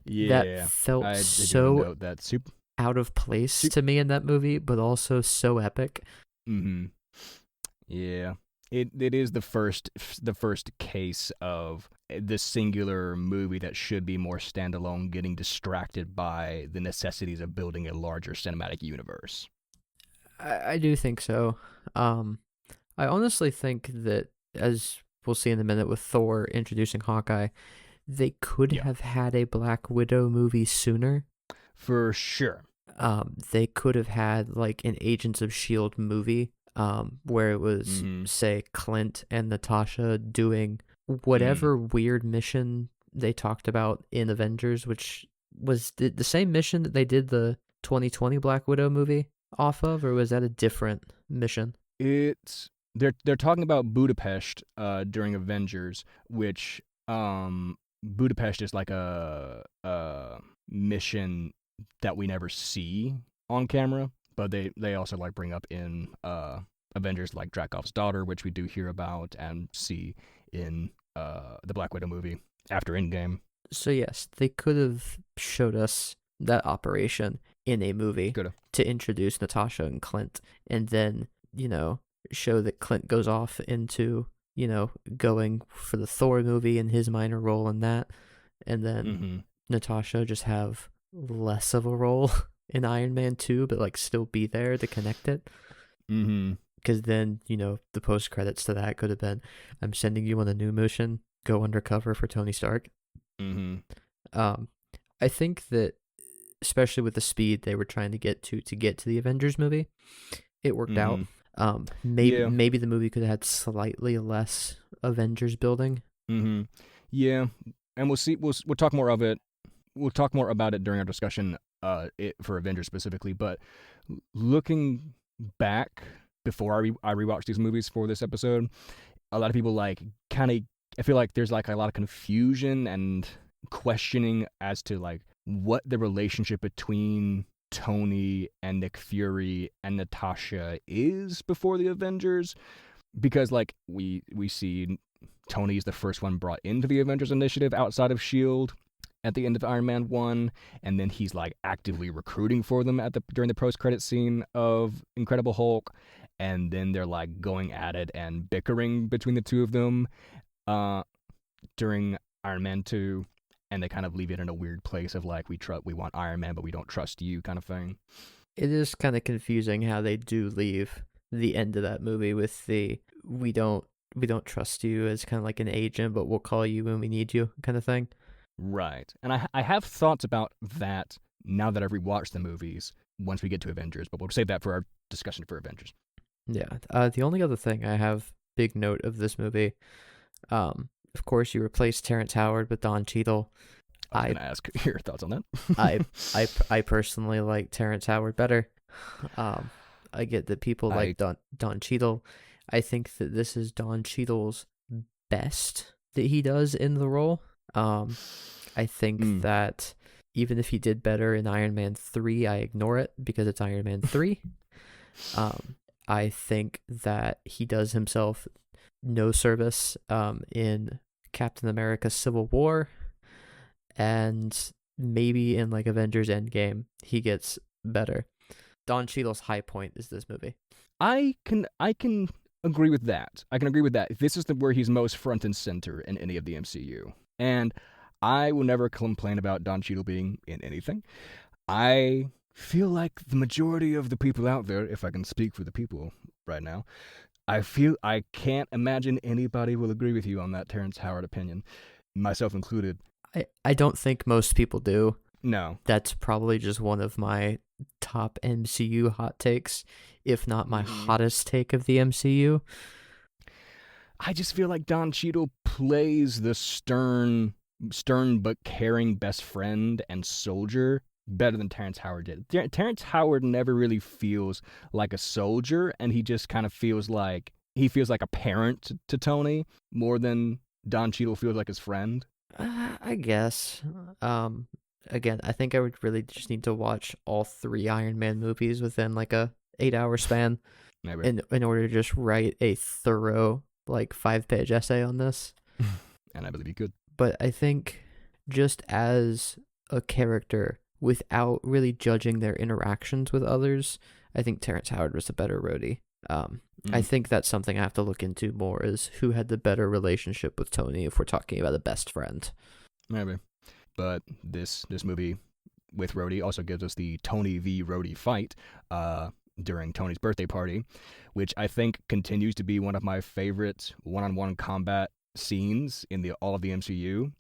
That Yeah. felt I do so note that super. out of place to me in that movie, but also so epic. Mm-hmm. Yeah. It is the first case of the singular movie that should be more standalone getting distracted by the necessities of building a larger cinematic universe. I do think so. I honestly think that, as we'll see in a minute with Thor introducing Hawkeye, they could Yeah. have had a Black Widow movie sooner. For sure. They could have had like an Agents of S.H.I.E.L.D. movie, where it was, say, Clint and Natasha doing whatever weird mission they talked about in Avengers, which was the same mission that they did the 2020 Black Widow movie off of, or was that a different mission? They're talking about Budapest during Avengers, which Budapest is like a mission that we never see on camera, but they also like bring up in Avengers like Dracov's daughter, which we do hear about and see in the Black Widow movie after Endgame. So yes, they could have showed us that operation in a movie to introduce Natasha and Clint, and then, show that Clint goes off into, going for the Thor movie and his minor role in that, and then Natasha just have less of a role in Iron Man 2, but like still be there to connect it. Because then, the post credits to that could have been, I'm sending you on a new mission, go undercover for Tony Stark. I think that, especially with the speed they were trying to get to the Avengers movie, it worked out. Maybe the movie could have had slightly less Avengers building. Yeah, and we'll see. We'll talk more of it. We'll talk more about it during our discussion for Avengers specifically. But looking back before I rewatched these movies for this episode, a lot of people I feel like there's like a lot of confusion and questioning as to like what the relationship between Tony and Nick Fury and Natasha is before the Avengers, because like we see Tony's the first one brought into the Avengers Initiative outside of S.H.I.E.L.D. at the end of Iron Man 1, and then he's like actively recruiting for them during the post-credit scene of Incredible Hulk, and then they're like going at it and bickering between the two of them during Iron Man 2, and they kind of leave it in a weird place of like, we want Iron Man, but we don't trust you kind of thing. It is kind of confusing how they do leave the end of that movie with the we don't trust you as kind of like an agent, but we'll call you when we need you kind of thing. Right. And I have thoughts about that now that I've rewatched the movies once we get to Avengers, but we'll save that for our discussion for Avengers. Yeah. The only other thing I have big note of this movie, of course, you replaced Terrence Howard with Don Cheadle. I was going to ask your thoughts on that. I personally like Terrence Howard better. I get that people like Don Cheadle. I think that this is Don Cheadle's best that he does in the role. I think that even if he did better in Iron Man 3, I ignore it because it's Iron Man 3. I think that he does himself no service in Captain America Civil War, and maybe in like Avengers Endgame he gets better. Don Cheadle's high point is this movie. I can agree with that. This is where he's most front and center in any of the MCU. And I will never complain about Don Cheadle being in anything. I feel like the majority of the people out there, if I can speak for the people right now, I can't imagine anybody will agree with you on that Terrence Howard opinion, myself included. I don't think most people do. No. That's probably just one of my top MCU hot takes, if not my hottest take of the MCU. I just feel like Don Cheadle plays the stern but caring best friend and soldier better than Terrence Howard did. Terrence Howard never really feels like a soldier, and he just kind of feels like a parent to Tony more than Don Cheadle feels like his friend. I guess. Again, I think I would really just need to watch all 3 Iron Man movies within like a 8-hour span in order to just write a thorough like 5-page essay on this. And I believe he could. But I think just as a character, without really judging their interactions with others, I think Terrence Howard was the better roadie. I think that's something I have to look into more, is who had the better relationship with Tony if we're talking about a best friend. Maybe. But this movie with Rhodey also gives us the Tony v. Rhodey fight during Tony's birthday party, which I think continues to be one of my favorite one-on-one combat scenes in all of the MCU.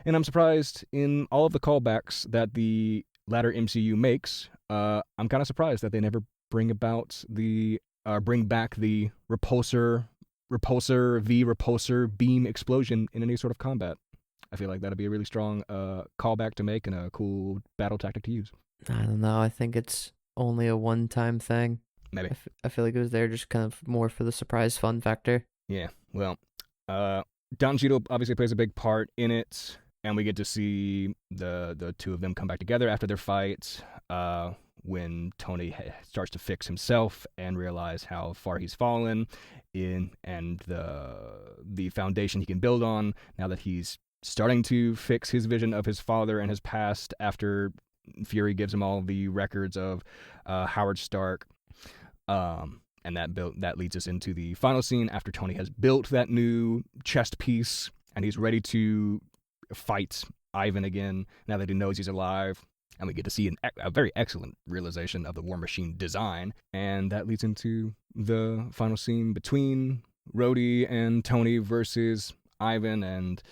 And I'm surprised in all of the callbacks that the latter MCU makes, I'm kind of surprised that they never bring back the repulsor v. repulsor beam explosion in any sort of combat. I feel like that'd be a really strong callback to make and a cool battle tactic to use. I don't know. I think it's only a one-time thing. Maybe. I feel like it was there just kind of more for the surprise fun factor. Yeah, well, Don Cheadle obviously plays a big part in it, and we get to see the two of them come back together after their fight, when Tony starts to fix himself and realize how far he's fallen and the foundation he can build on now that he's starting to fix his vision of his father and his past after Fury gives him all the records of Howard Stark. And that leads us into the final scene after Tony has built that new chest piece and he's ready to fight Ivan again now that he knows he's alive. And we get to see a very excellent realization of the War Machine design. And that leads into the final scene between Rhodey and Tony versus Ivan and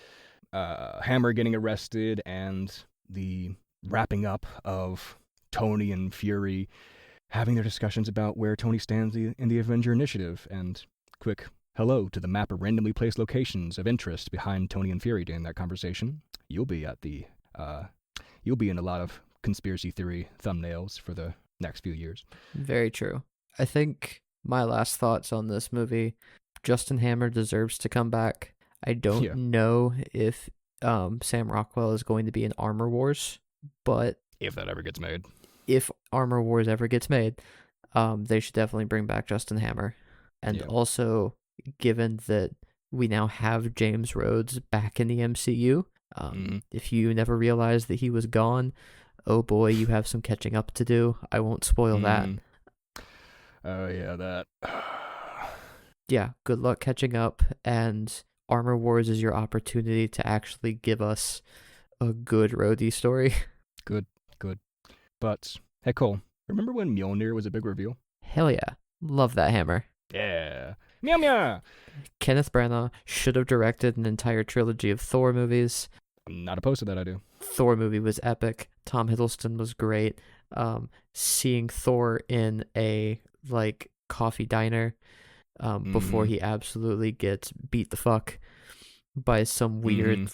Hammer getting arrested and the wrapping up of Tony and Fury having their discussions about where Tony stands in the Avenger Initiative. And quick hello to the map of randomly placed locations of interest behind Tony and Fury during that conversation. You'll be in a lot of conspiracy theory thumbnails for the next few years. Very true. I think my last thoughts on this movie, Justin Hammer deserves to come back. I don't know if Sam Rockwell is going to be in Armor Wars, but if that ever gets made. If Armor Wars ever gets made, they should definitely bring back Justin Hammer. And also, given that we now have James Rhodes back in the MCU, if you never realized that he was gone, oh boy, you have some catching up to do. I won't spoil that. Oh yeah, that. Yeah, good luck catching up, and Armor Wars is your opportunity to actually give us a good Rhodey story. Good. But, hey Cole, remember when Mjolnir was a big reveal? Hell yeah. Love that hammer. Yeah. Meow meow! Kenneth Branagh should have directed an entire trilogy of Thor movies. I'm not opposed to that idea. Thor movie was epic. Tom Hiddleston was great. Seeing Thor in a, coffee diner before he absolutely gets beat the fuck by some weird,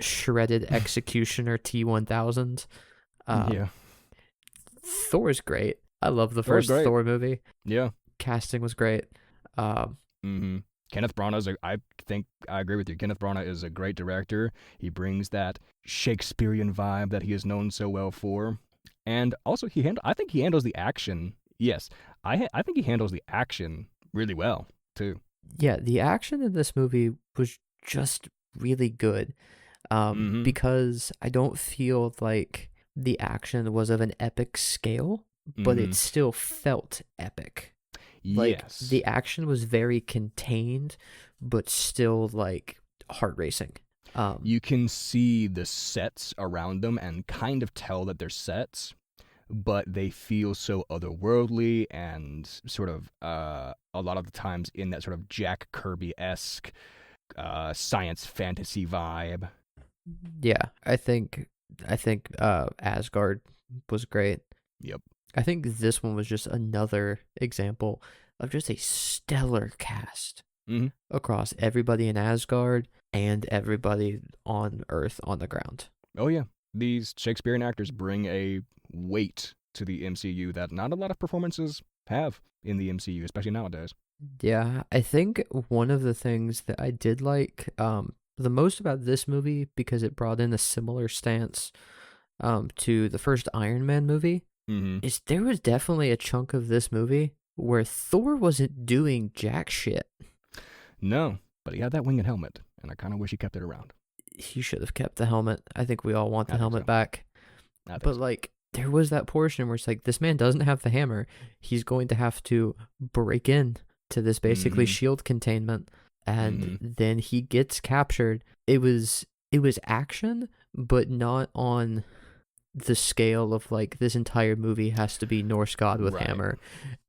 shredded executioner T-1000. Yeah. Thor's great. I love the first Thor movie. Yeah. Casting was great. Kenneth Branagh I think I agree with you. Kenneth Branagh is a great director. He brings that Shakespearean vibe that he is known so well for. And also I think he handles the action. Yes. I think he handles the action really well, too. Yeah, the action in this movie was just really good. Because I don't feel like the action was of an epic scale, but it still felt epic. Yes. The action was very contained, but still, heart racing. You can see the sets around them and kind of tell that they're sets, but they feel so otherworldly and sort of, a lot of the times in that sort of Jack Kirby-esque science fantasy vibe. Yeah, I think Asgard was great. Yep. I think this one was just another example of just a stellar cast across everybody in Asgard and everybody on Earth on the ground. Oh yeah, these Shakespearean actors bring a weight to the MCU that not a lot of performances have in the MCU, especially nowadays. Yeah, I think one of the things that I did like the most about this movie, because it brought in a similar stance to the first Iron Man movie, is there was definitely a chunk of this movie where Thor wasn't doing jack shit. No, but he had that winged helmet, and I kind of wish he kept it around. He should have kept the helmet. I think we all want the helmet back. But like, there was that portion where it's like, this man doesn't have the hammer. He's going to have to break in to this basically shield containment, and then he gets captured. It was action, but not on the scale of like this entire movie has to be Norse god with hammer,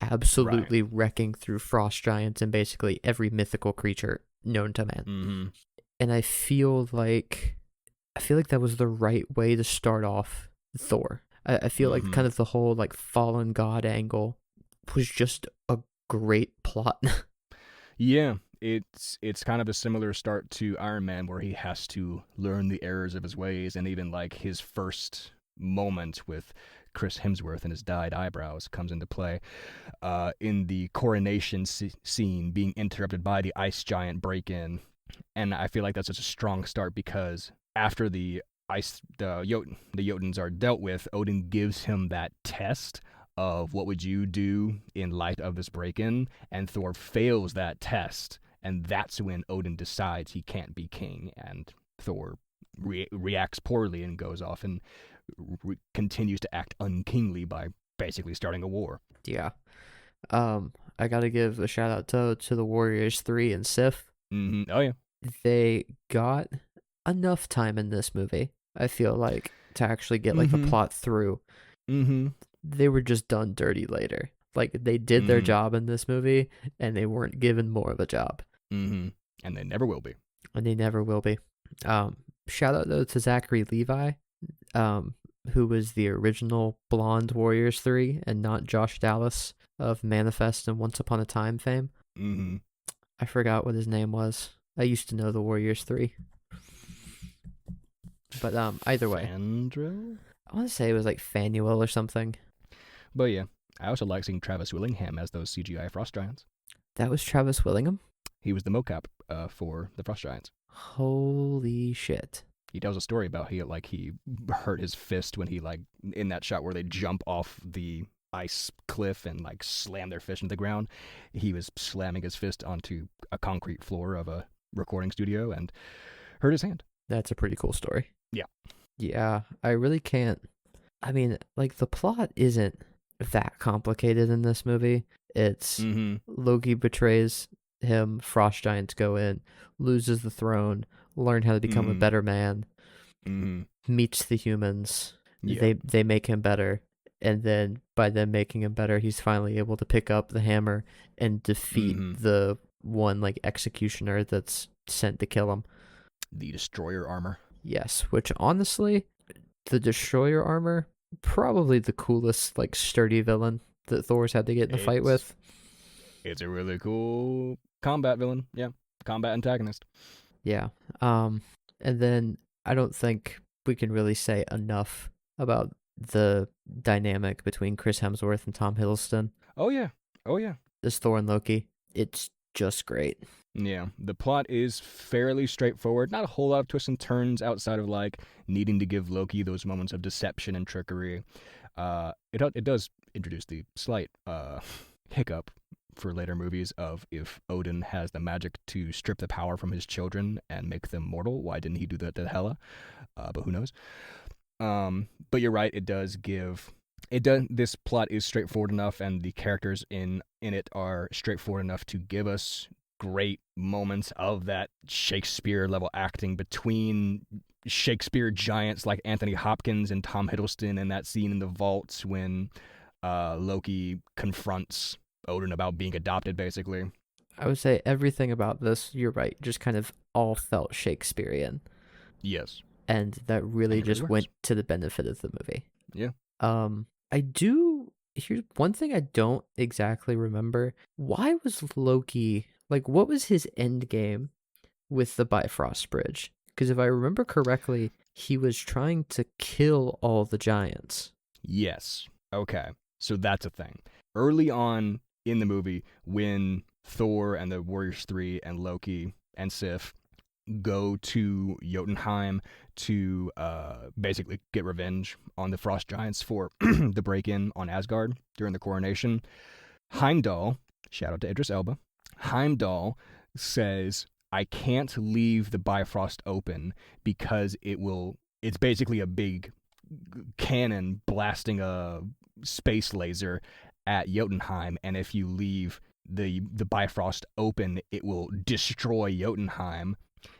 absolutely wrecking through frost giants and basically every mythical creature known to man. And I feel like that was the right way to start off Thor. I feel like kind of the whole like fallen god angle was just a great plot. Yeah, it's kind of a similar start to Iron Man, where he has to learn the errors of his ways, and even like his first moment with Chris Hemsworth and his dyed eyebrows comes into play in the coronation scene, being interrupted by the ice giant break-in. And I feel like that's such a strong start, because after the Jotuns are dealt with, Odin gives him that test of what would you do in light of this break-in, and Thor fails that test, and that's when Odin decides he can't be king, and Thor reacts poorly and goes off and continues to act unkingly by basically starting a war. Yeah. I gotta give a shout out to the Warriors 3 and Sif. Oh yeah. They got enough time in this movie, I feel like, to actually get like a plot through. They were just done dirty later. Like, they did their job in this movie, and they weren't given more of a job. And they never will be. Shout out though to Zachary Levi, who was the original blonde Warriors 3 and not Josh Dallas of Manifest and Once Upon a Time fame. I forgot what his name was. I used to know the Warriors 3. But either way. Fandrel? I want to say it was like Fanuel or something. But yeah, I also like seeing Travis Willingham as those CGI Frost Giants. That was Travis Willingham? He was the mocap for the Frost Giants. Holy shit. He tells a story about he hurt his fist when he, like, in that shot where they jump off the ice cliff and like slam their fist into the ground. He was slamming his fist onto a concrete floor of a recording studio and hurt his hand. That's a pretty cool story. Yeah, I really can't. I mean, like, the plot isn't that complicated in this movie. It's Loki betrays him, frost giants go in, loses the throne, learn how to become a better man, meets the humans, they make him better, and then by them making him better, he's finally able to pick up the hammer and defeat the one like executioner that's sent to kill him. The destroyer armor. Yes, which honestly, the destroyer armor, probably the coolest like sturdy villain that Thor's had to get in a fight with. It's a really cool combat villain. Yeah, combat antagonist. Yeah. And then I don't think we can really say enough about the dynamic between Chris Hemsworth and Tom Hiddleston. Oh yeah. This Thor and Loki, it's just great. Yeah, the plot is fairly straightforward. Not a whole lot of twists and turns outside of like needing to give Loki those moments of deception and trickery. It does introduce the slight hiccup for later movies of, if Odin has the magic to strip the power from his children and make them mortal, why didn't he do that to Hela? But who knows? But you're right, this plot is straightforward enough, and the characters in it are straightforward enough to give us great moments of that Shakespeare level acting between Shakespeare giants like Anthony Hopkins and Tom Hiddleston in that scene in the vaults when Loki confronts Odin about being adopted, basically. I would say everything about this, you're right, just kind of all felt Shakespearean. Yes. And that really just went to the benefit of the movie. Yeah. Here's one thing I don't exactly remember. Why was Loki, like, what was his end game with the Bifrost Bridge? Because if I remember correctly, he was trying to kill all the giants. Yes. Okay. So that's a thing. Early on in the movie, when Thor and the Warriors 3 and Loki and Sif go to Jotunheim to basically get revenge on the Frost Giants for the break-in on Asgard during the coronation, Heimdall, shout out to Idris Elba, Heimdall says, I can't leave the Bifrost open because it's basically a big cannon blasting a space laser at Jotunheim, and if you leave the Bifrost open, it will destroy Jotunheim.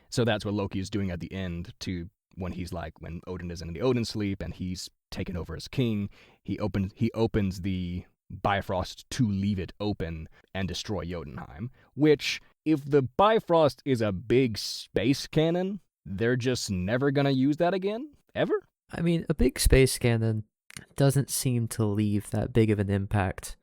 So that's what Loki is doing at the end when Odin is in the Odin sleep and he's taken over as king. He opens the Bifrost to leave it open and destroy Jotunheim, which, if the Bifrost is a big space cannon, they're just never gonna use that again? Ever? I mean, a big space cannon doesn't seem to leave that big of an impact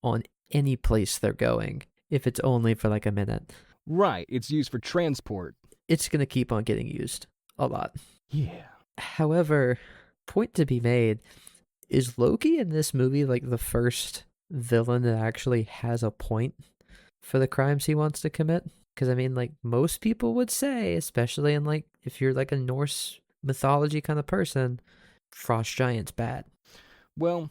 on any place they're going if it's only for like a minute. Right, it's used for transport. It's gonna keep on getting used a lot. Yeah. However, point to be made, is Loki in this movie like the first villain that actually has a point for the crimes he wants to commit? Because I mean, like, most people would say, especially in like, if you're like a Norse mythology kind of person, frost giant's bad. Well,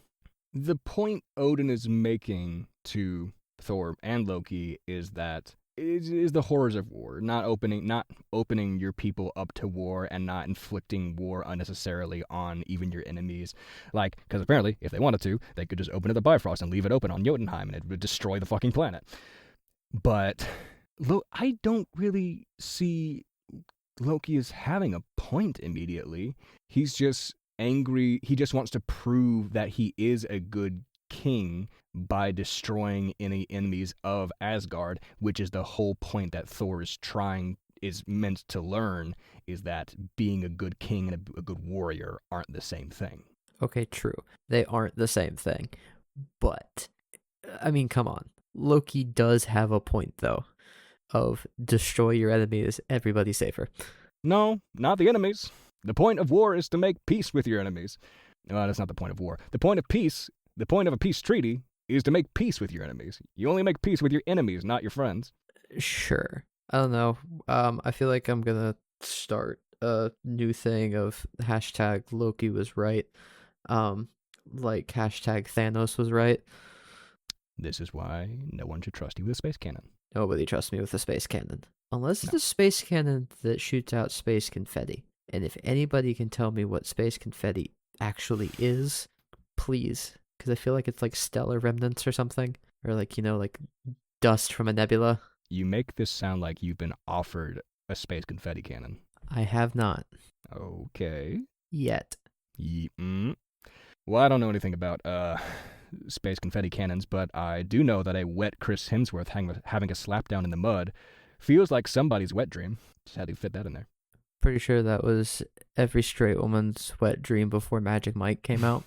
the point Odin is making to Thor and Loki is that is the horrors of war, not opening your people up to war and not inflicting war unnecessarily on even your enemies. Like, because apparently, if they wanted to, they could just open the Bifrost and leave it open on Jotunheim and it would destroy the fucking planet. But I don't really see Loki as having a point immediately. He's just angry. He just wants to prove that he is a good king by destroying any enemies of Asgard, which is the whole point that Thor is meant to learn, is that being a good king and a good warrior aren't the same thing. Okay, true. They aren't the same thing. But, I mean, come on. Loki does have a point, though, of destroy your enemies, everybody's safer. No, not the enemies. The point of war is to make peace with your enemies. Well, that's not the point of war. The point of a peace treaty is to make peace with your enemies. You only make peace with your enemies, not your friends. Sure. I don't know. I feel like I'm gonna start a new thing of hashtag Loki was right. Like hashtag Thanos was right. This is why no one should trust you with a space cannon. Nobody trusts me with a space cannon. Unless it's a space cannon that shoots out space confetti. And if anybody can tell me what space confetti actually is, please. Because I feel like it's like stellar remnants or something. Or like, like dust from a nebula. You make this sound like you've been offered a space confetti cannon. I have not. Okay. Yet. Well, I don't know anything about space confetti cannons, but I do know that a wet Chris Hemsworth having a slapdown in the mud feels like somebody's wet dream. Just had to fit that in there. Pretty sure that was every straight woman's wet dream before Magic Mike came out.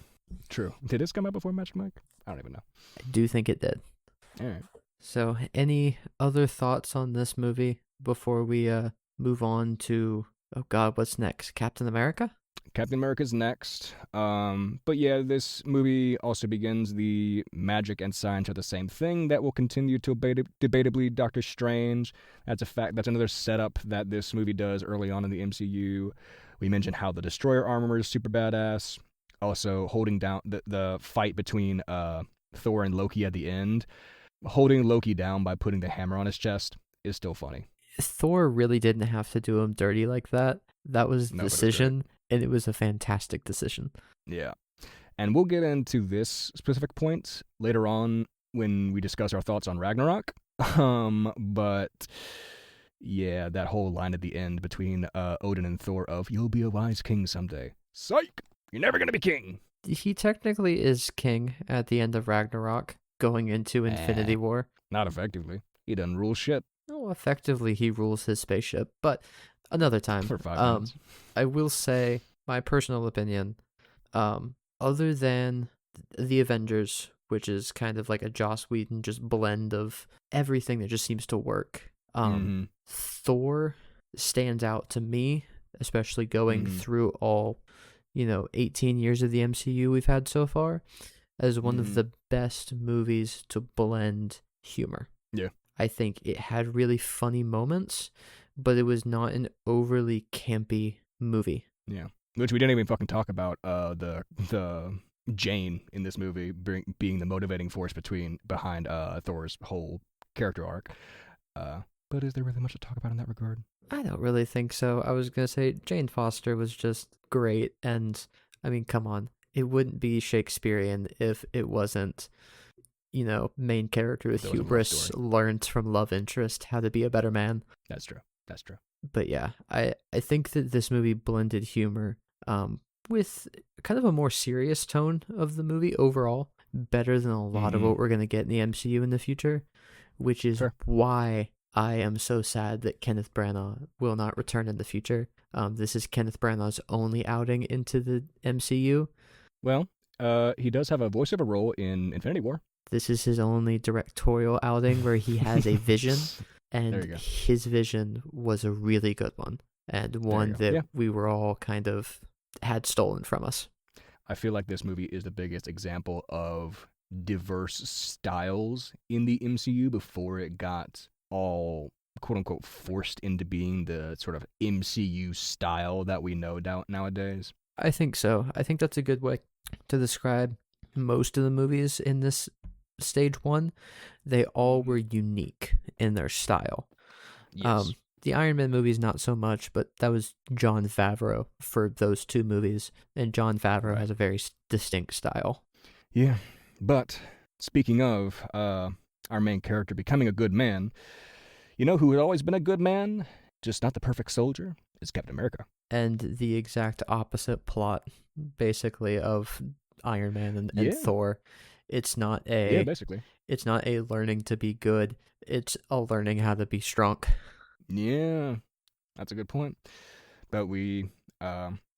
True. Did this come out before Magic Mike? I don't even know. I do think it did. All right. So, any other thoughts on this movie before we move on to, oh God, what's next? Captain America? Captain America's next. But yeah, this movie also begins the magic and science are the same thing that will continue to debatably Doctor Strange. That's a fact. That's another setup that this movie does early on in the MCU. We mentioned how the Destroyer armor is super badass. Also, holding down the fight between Thor and Loki at the end. Holding Loki down by putting the hammer on his chest is still funny. Thor really didn't have to do him dirty like that. That was the decision, and it was a fantastic decision. Yeah. And we'll get into this specific point later on when we discuss our thoughts on Ragnarok. But yeah, that whole line at the end between Odin and Thor of, you'll be a wise king someday. Psych! You're never going to be king! He technically is king at the end of Ragnarok, going into Infinity War. Not effectively. He doesn't rule shit. No, effectively he rules his spaceship, but another time. For 5 minutes. I will say, my personal opinion, other than the Avengers, which is kind of like a Joss Whedon just blend of everything that just seems to work, Thor stands out to me, especially going through all, 18 years of the MCU we've had so far, as one of the best movies to blend humor. Yeah. I think it had really funny moments, but it was not an overly campy movie. Yeah. Which we didn't even fucking talk about the Jane in this movie being the motivating force behind Thor's whole character arc. But is there really much to talk about in that regard? I don't really think so. I was going to say Jane Foster was just great. And I mean, come on. It wouldn't be Shakespearean if it wasn't, main character with hubris learned from love interest how to be a better man. That's true. But yeah, I think that this movie blended humor with kind of a more serious tone of the movie overall, better than a lot of what we're going to get in the MCU in the future, which is why I am so sad that Kenneth Branagh will not return in the future. This is Kenneth Branagh's only outing into the MCU. Well, he does have a voiceover role in Infinity War. This is his only directorial outing where he has a vision, and his vision was a really good one, and one that we were all kind of had stolen from us. I feel like this movie is the biggest example of diverse styles in the MCU before it got all quote-unquote forced into being the sort of MCU style that we know nowadays. I think so. I think that's a good way to describe most of the movies in this stage one. They all were unique in their style. Yes. The Iron Man movies, not so much, but that was Jon Favreau for those two movies, and Jon Favreau has a very distinct style. Yeah, but speaking of our main character becoming a good man, you know who had always been a good man, just not the perfect soldier? It's Captain America. And the exact opposite plot, basically, of Iron Man and Thor. It's not it's not a learning to be good. It's a learning how to be strong. Yeah, that's a good point. But we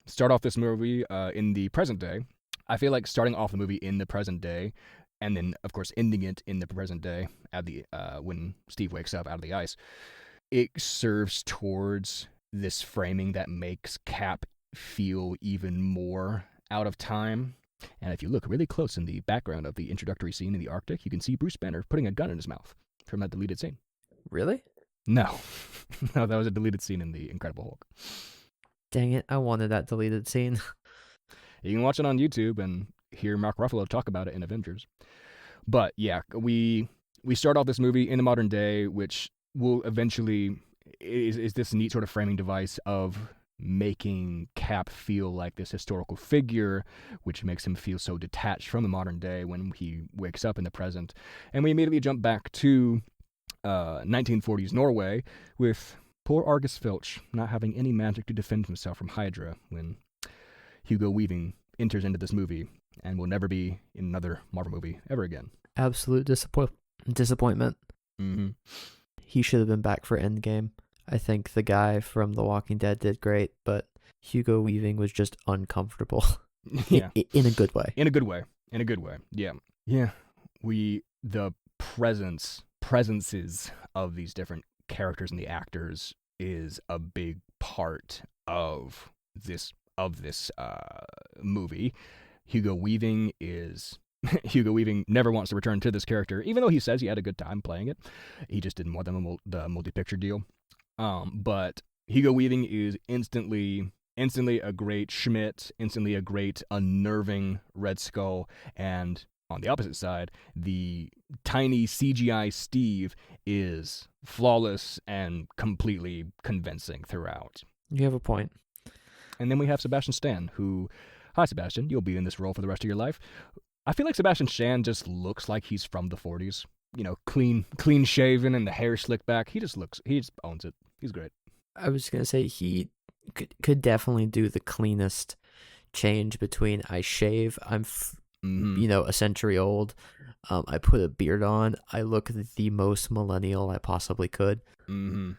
start off this movie in the present day. I feel like starting off the movie in the present day, and then of course ending it in the present day at the when Steve wakes up out of the ice, it serves towards this framing that makes Cap feel even more out of time. And if you look really close in the background of the introductory scene in the Arctic, you can see Bruce Banner putting a gun in his mouth from that deleted scene. Really? No. No, that was a deleted scene in the Incredible Hulk. Dang it, I wanted that deleted scene. You can watch it on YouTube and hear Mark Ruffalo talk about it in Avengers. But yeah, we start off this movie in the modern day, which will eventually is this neat sort of framing device of making Cap feel like this historical figure, which makes him feel so detached from the modern day when he wakes up in the present. And we immediately jump back to 1940s Norway with poor Argus Filch not having any magic to defend himself from Hydra when Hugo Weaving enters into this movie and will never be in another Marvel movie ever again. Absolute disappointment. Mm-hmm. He should have been back for Endgame. I think the guy from The Walking Dead did great, but Hugo Weaving was just uncomfortable. Yeah. In a good way. In a good way. Yeah. Yeah. The presences of these different characters and the actors is a big part of this movie. Hugo Weaving never wants to return to this character, even though he says he had a good time playing it. He just didn't want the multi-picture deal. But Hugo Weaving is instantly a great Schmidt, instantly a great unnerving Red Skull, and on the opposite side, the tiny CGI Steve is flawless and completely convincing throughout. You have a point. And then we have Sebastian Stan, who, hi Sebastian, you'll be in this role for the rest of your life. I feel like Sebastian Stan just looks like he's from the 40s. You know, clean shaven and the hair slicked back. He just owns it. He's great. I was going to say he could definitely do the cleanest change between I shave, I'm a century old, I put a beard on, I look the most millennial I possibly could. Mm-hmm.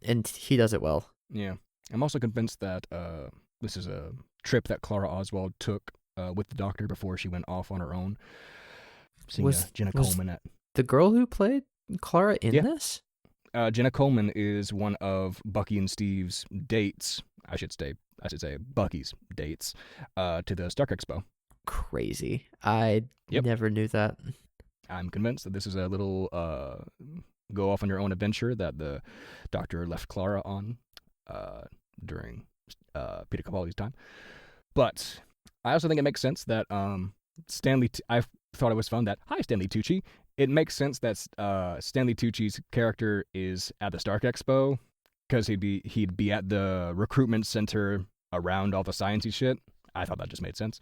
And he does it well. Yeah. I'm also convinced that this is a trip that Clara Oswald took with the Doctor before she went off on her own. Seeing Jenna Coleman at... The girl who played Clara in this? Jenna Coleman is one of Bucky and Steve's dates. I should say Bucky's dates to the Stark Expo. Crazy. I never knew that. I'm convinced that this is a little go off on your own adventure that the Doctor left Clara on during Peter Capaldi's time. But I also think it makes sense that I thought it was fun that, hi, Stanley Tucci, it makes sense that Stanley Tucci's character is at the Stark Expo because he'd be at the recruitment center around all the sciencey shit. I thought that just made sense.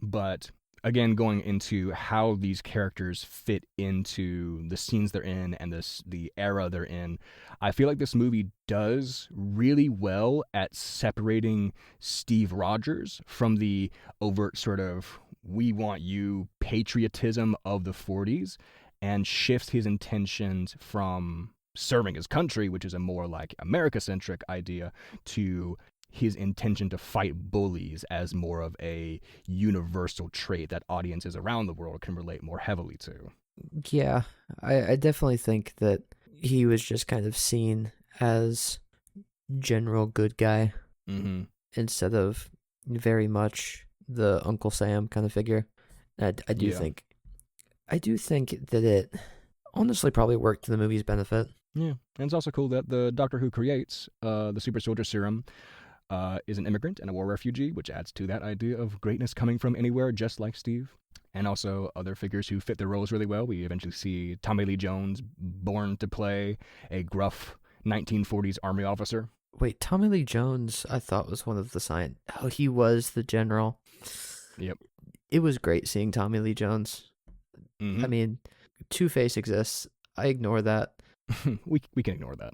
But again, going into how these characters fit into the scenes they're in and the era they're in, I feel like this movie does really well at separating Steve Rogers from the overt sort of "we want you" patriotism of the 40s and shifts his intentions from serving his country, which is a more like America-centric idea, to his intention to fight bullies as more of a universal trait that audiences around the world can relate more heavily to. Yeah, I definitely think that he was just kind of seen as general good guy instead of very much the Uncle Sam kind of figure. I do think that it honestly probably worked to the movie's benefit. Yeah, and it's also cool that the Doctor Who creates the super soldier serum is an immigrant and a war refugee, which adds to that idea of greatness coming from anywhere, just like Steve. And also other figures who fit their roles really well. We eventually see Tommy Lee Jones born to play a gruff 1940s army officer. Wait, Tommy Lee Jones, I thought was one of the sign. Oh, he was the general. Yep. It was great seeing Tommy Lee Jones. I mean, Two-Face exists. I ignore that. we can ignore that.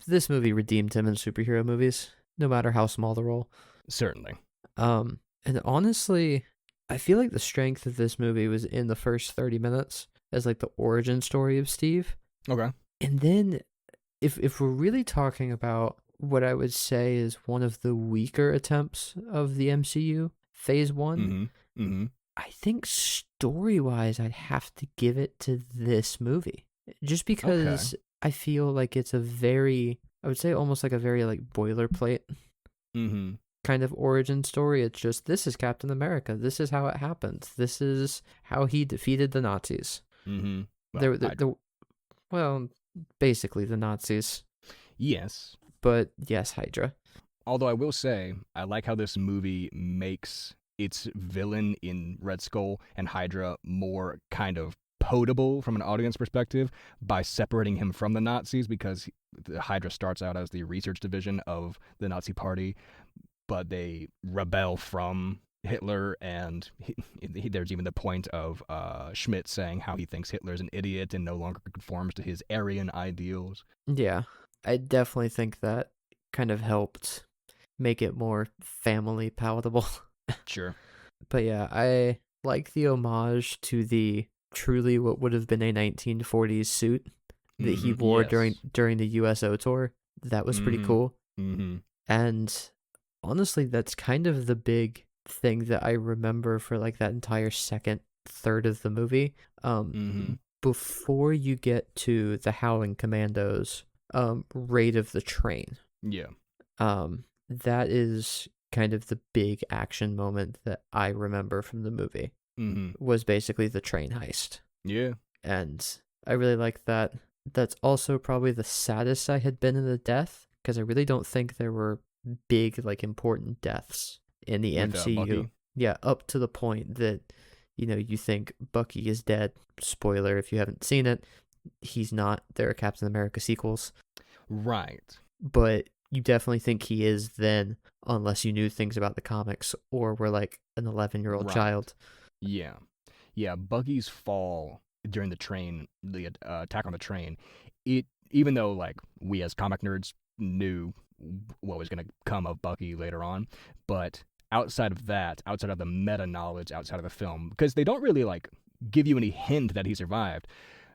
This movie redeemed him in superhero movies, no matter how small the role. Certainly. And honestly, I feel like the strength of this movie was in the first 30 minutes as like the origin story of Steve. Okay. And then if we're really talking about what I would say is one of the weaker attempts of the MCU, Phase 1, I think story-wise I'd have to give it to this movie. Just because I feel like it's a very, I would say almost like a very like boilerplate kind of origin story. It's just, this is Captain America. This is how it happened. This is how he defeated the Nazis. Well, basically the Nazis. Yes. But yes, Hydra. Although I will say, I like how this movie makes its villain in Red Skull and Hydra more kind of potable from an audience perspective by separating him from the Nazis, because the Hydra starts out as the research division of the Nazi party, but they rebel from Hitler, and there's even the point of Schmidt saying how he thinks Hitler's an idiot and no longer conforms to his Aryan ideals. Yeah, I definitely think that kind of helped make it more family palatable. Sure. But yeah, I like the homage to the truly what would have been a 1940s suit that he wore during the USO tour. That was pretty cool. And honestly, that's kind of the big thing that I remember for like that entire second third of the movie. Before you get to the Howling Commandos raid of the train. Yeah. That is kind of the big action moment that I remember from the movie. Was basically the train heist. Yeah. And I really like that. That's also probably the saddest I had been in a death, because I really don't think there were big, like, important deaths in the MCU. Bucky. Yeah, up to the point that, you know, you think Bucky is dead. Spoiler if you haven't seen it. He's not. There are Captain America sequels. Right. But you definitely think he is then, unless you knew things about the comics or were like an 11-year-old child. Yeah. Yeah, Buggy's fall during the train, the attack on the train, even though, like, we as comic nerds knew what was going to come of Bucky later on, but outside of that, outside of the meta-knowledge, outside of the film, because they don't really, like, give you any hint that he survived,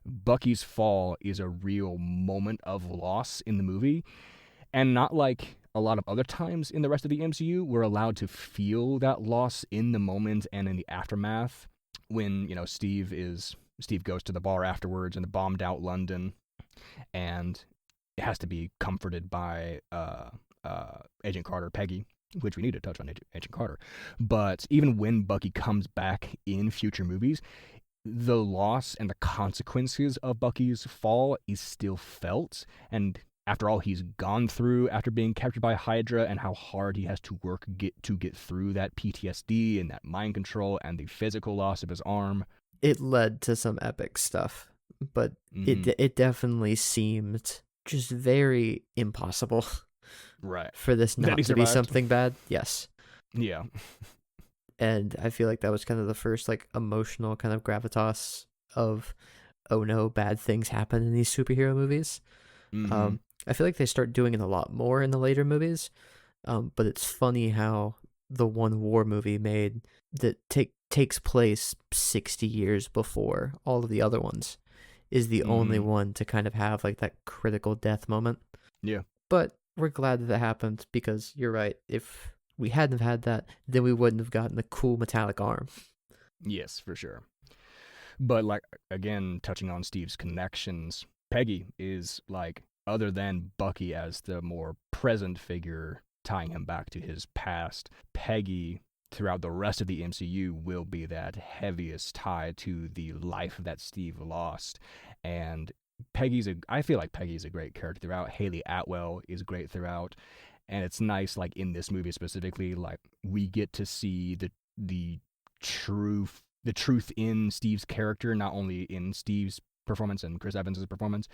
Bucky's fall is a real moment of loss in the movie, and not like a lot of other times in the rest of the MCU, we're allowed to feel that loss in the moment and in the aftermath when, you know, Steve goes to the bar afterwards in the bombed out London, and it has to be comforted by Agent Carter, Peggy, which we need to touch on Agent Carter. But even when Bucky comes back in future movies, the loss and the consequences of Bucky's fall is still felt, and after all he's gone through after being captured by Hydra, and how hard he has to work to get through that PTSD and that mind control and the physical loss of his arm, it led to some epic stuff, but it definitely seemed just very impossible Right. for this not to be something bad. Yes. Yeah. And I feel like that was kind of the first like emotional kind of gravitas of, oh no, bad things happen in these superhero movies. I feel like they start doing it a lot more in the later movies, but it's funny how the one war movie made that takes place 60 years before all of the other ones is the only one to kind of have like that critical death moment. Yeah. But we're glad that happened, because you're right. If we hadn't have had that, then we wouldn't have gotten the cool metallic arm. Yes, for sure. But like, again, touching on Steve's connections, Peggy is like, other than Bucky as the more present figure tying him back to his past, Peggy throughout the rest of the MCU will be that heaviest tie to the life that Steve lost. And I feel like Peggy's a great character throughout. Haley Atwell is great throughout. And it's nice, like in this movie specifically, like we get to see the truth in Steve's character, not only in Steve's performance and Chris Evans' performance,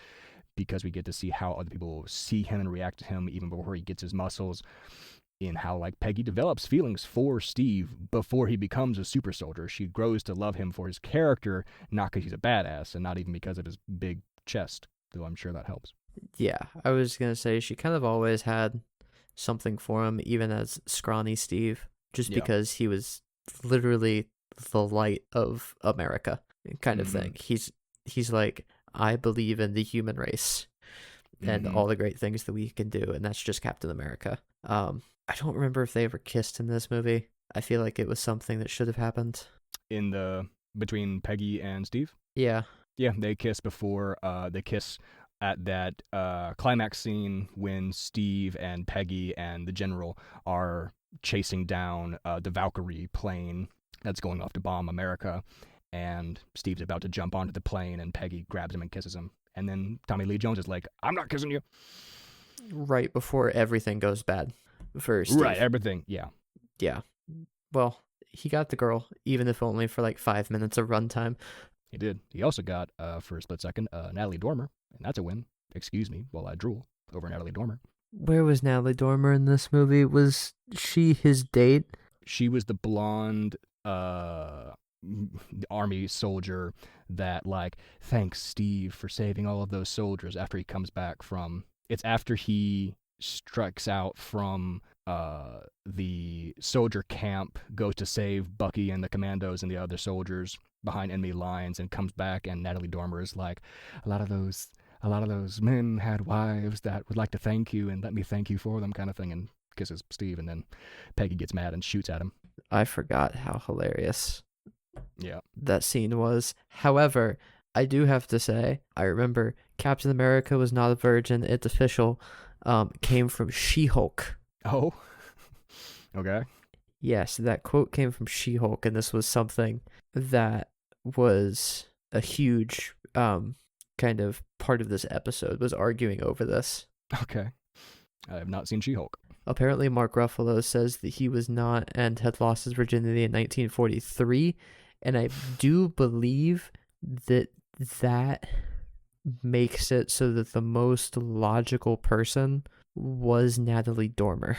because we get to see how other people see him and react to him even before he gets his muscles, in how like Peggy develops feelings for Steve before he becomes a super soldier. She grows to love him for his character, not because he's a badass, and not even because of his big chest, though I'm sure that helps. Yeah, I was going to say she kind of always had something for him, even as scrawny Steve, just because he was literally the light of America kind of thing. He's like, I believe in the human race and all the great things that we can do, and that's just Captain America. I don't remember if they ever kissed in this movie. I feel like it was something that should have happened. Between Peggy and Steve? Yeah. Yeah, they kiss before, they kiss at that climax scene when Steve and Peggy and the general are chasing down the Valkyrie plane that's going off to bomb America, and Steve's about to jump onto the plane, and Peggy grabs him and kisses him. And then Tommy Lee Jones is like, I'm not kissing you. Right before everything goes bad for Steve. Right, everything, yeah. Yeah. Well, he got the girl, even if only for like 5 minutes of runtime. He did. He also got, for a split second, Natalie Dormer, and that's a win. Excuse me while I drool over Natalie Dormer. Where was Natalie Dormer in this movie? Was she his date? She was the blonde army soldier that, like, thanks Steve for saving all of those soldiers after he comes back from... It's after he strikes out from the soldier camp, goes to save Bucky and the commandos and the other soldiers behind enemy lines, and comes back, and Natalie Dormer is like, a lot of those men had wives that would like to thank you and let me thank you for them, kind of thing, and kisses Steve, and then Peggy gets mad and shoots at him. I forgot how hilarious yeah that scene was. However, I do have to say, I remember Captain America was not a virgin, it's official, came from She-Hulk. Oh, okay. Yes, that quote came from She-Hulk, and this was something that was a huge kind of part of this episode, was arguing over this. Okay. I have not seen She-Hulk. Apparently, Mark Ruffalo says that he was not and had lost his virginity in 1943, and I do believe that makes it so that the most logical person was Natalie Dormer.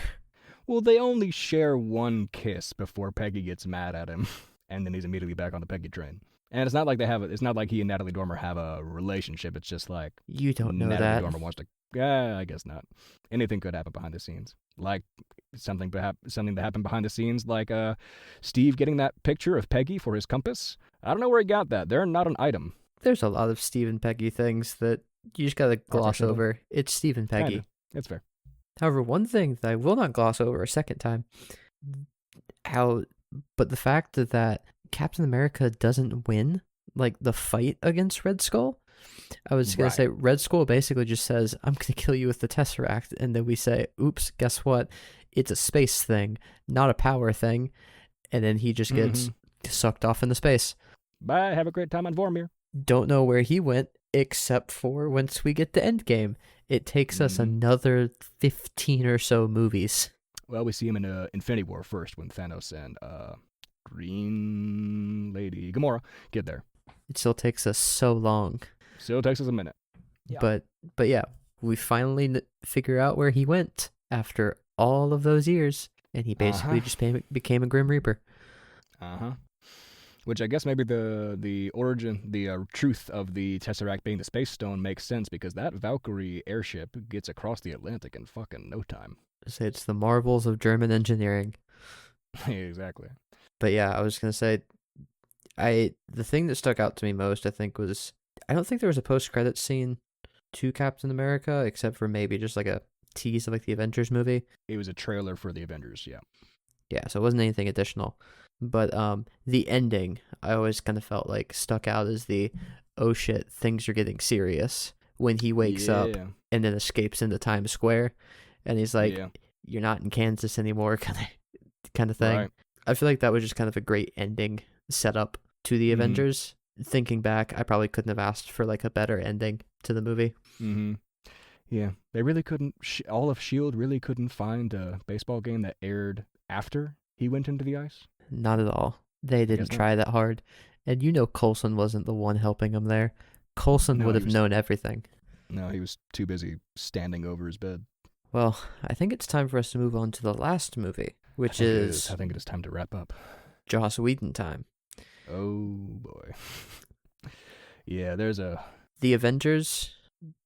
Well, they only share one kiss before Peggy gets mad at him, and then he's immediately back on the Peggy train. And it's not like it's not like he and Natalie Dormer have a relationship. It's just like, you don't know Natalie that. Dormer wants to. I guess not. Anything could happen behind the scenes, like something that happened behind the scenes, like Steve getting that picture of Peggy for his compass. I don't know where he got that. They're not an item. There's a lot of Steve and Peggy things that you just gotta gloss over. It's Steve and Peggy. Kinda. It's fair. However, one thing that I will not gloss over a second time, but the fact that Captain America doesn't win, like, the fight against Red Skull. I was going to say, Red Skull basically just says, I'm going to kill you with the Tesseract, and then we say, oops, guess what? It's a space thing, not a power thing, and then he just gets sucked off into space. Bye, have a great time on Vormir. Don't know where he went, except for once we get to Endgame. It takes us another 15 or so movies. Well, we see him in Infinity War first when Thanos and Green Lady Gamora get there. It still takes us so long. Still takes us a minute. Yeah. But yeah, we finally figure out where he went after all of those years, and he basically just became a Grim Reaper. Which I guess maybe the origin, the truth of the Tesseract being the Space Stone makes sense, because that Valkyrie airship gets across the Atlantic in fucking no time. So it's the marvels of German engineering. Exactly. But yeah, I was gonna say, the thing that stuck out to me most, I think, was I don't think there was a post-credits scene to Captain America, except for maybe just like a tease of like the Avengers movie. It was a trailer for the Avengers, yeah. Yeah, so it wasn't anything additional. But the ending, I always kind of felt like stuck out as the, oh shit, things are getting serious, when he wakes up and then escapes into Times Square, and he's like, you're not in Kansas anymore, kind of thing. Right. I feel like that was just kind of a great ending setup to the Avengers. Thinking back, I probably couldn't have asked for like a better ending to the movie. Yeah, they really couldn't. All of S.H.I.E.L.D. really couldn't find a baseball game that aired after he went into the ice. Not at all. They didn't try that hard. And you know Coulson wasn't the one helping him there. Coulson would have known everything. No, he was too busy standing over his bed. Well, I think it's time for us to move on to the last movie, which is... I think it is time to wrap up. Joss Whedon time. Oh, boy. Yeah, there's a... The Avengers,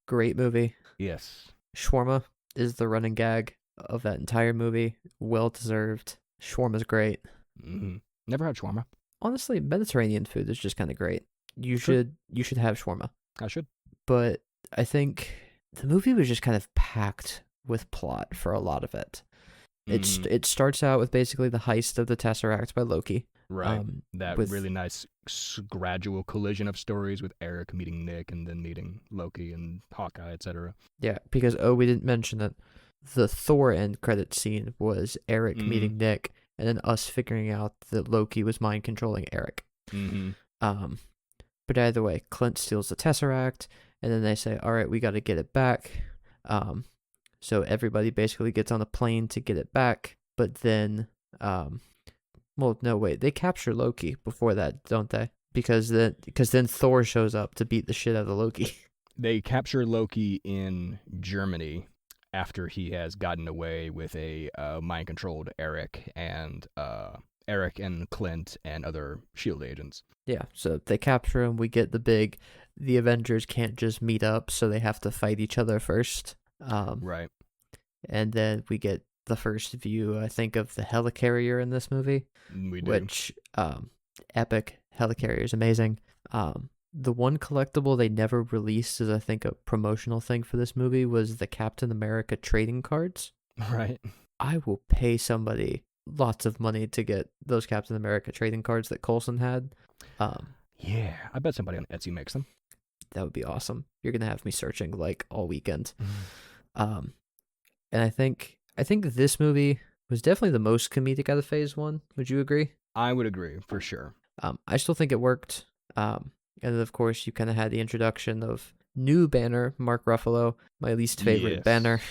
great movie. Yes. Shawarma is the running gag of that entire movie. Well deserved. Shawarma's great. Never had shawarma. Honestly, Mediterranean food is just kind of great. You should have shawarma. I should. But I think the movie was just kind of packed with plot for a lot of it. It starts out with basically the heist of the Tesseract by Loki. Right. That really nice gradual collision of stories with Eric meeting Nick and then meeting Loki and Hawkeye, etc. Yeah, because we didn't mention that the Thor end credit scene was Eric meeting Nick, and then us figuring out that Loki was mind controlling Eric. But either way, Clint steals the Tesseract, and then they say, all right, we got to get it back. So everybody basically gets on a plane to get it back, but then, well, no, wait, they capture Loki before that, don't they? Because then Thor shows up to beat the shit out of Loki. They capture Loki in Germany after he has gotten away with a mind-controlled Eric and Clint and other S.H.I.E.L.D. agents. Yeah, so they capture him. We get the Avengers can't just meet up, so they have to fight each other first. Right. And then we get the first view, I think, of the helicarrier in this movie. We do. Which, epic. Helicarrier is amazing. The one collectible they never released as, I think, a promotional thing for this movie was the Captain America trading cards. Right. I will pay somebody lots of money to get those Captain America trading cards that Coulson had. Yeah, I bet somebody on Etsy makes them. That would be awesome. You're gonna have me searching like all weekend. And I think this movie was definitely the most comedic out of Phase 1. Would you agree? I would agree, for sure. I still think it worked. And then, of course, you kind of had the introduction of new Banner, Mark Ruffalo, my least favorite Banner.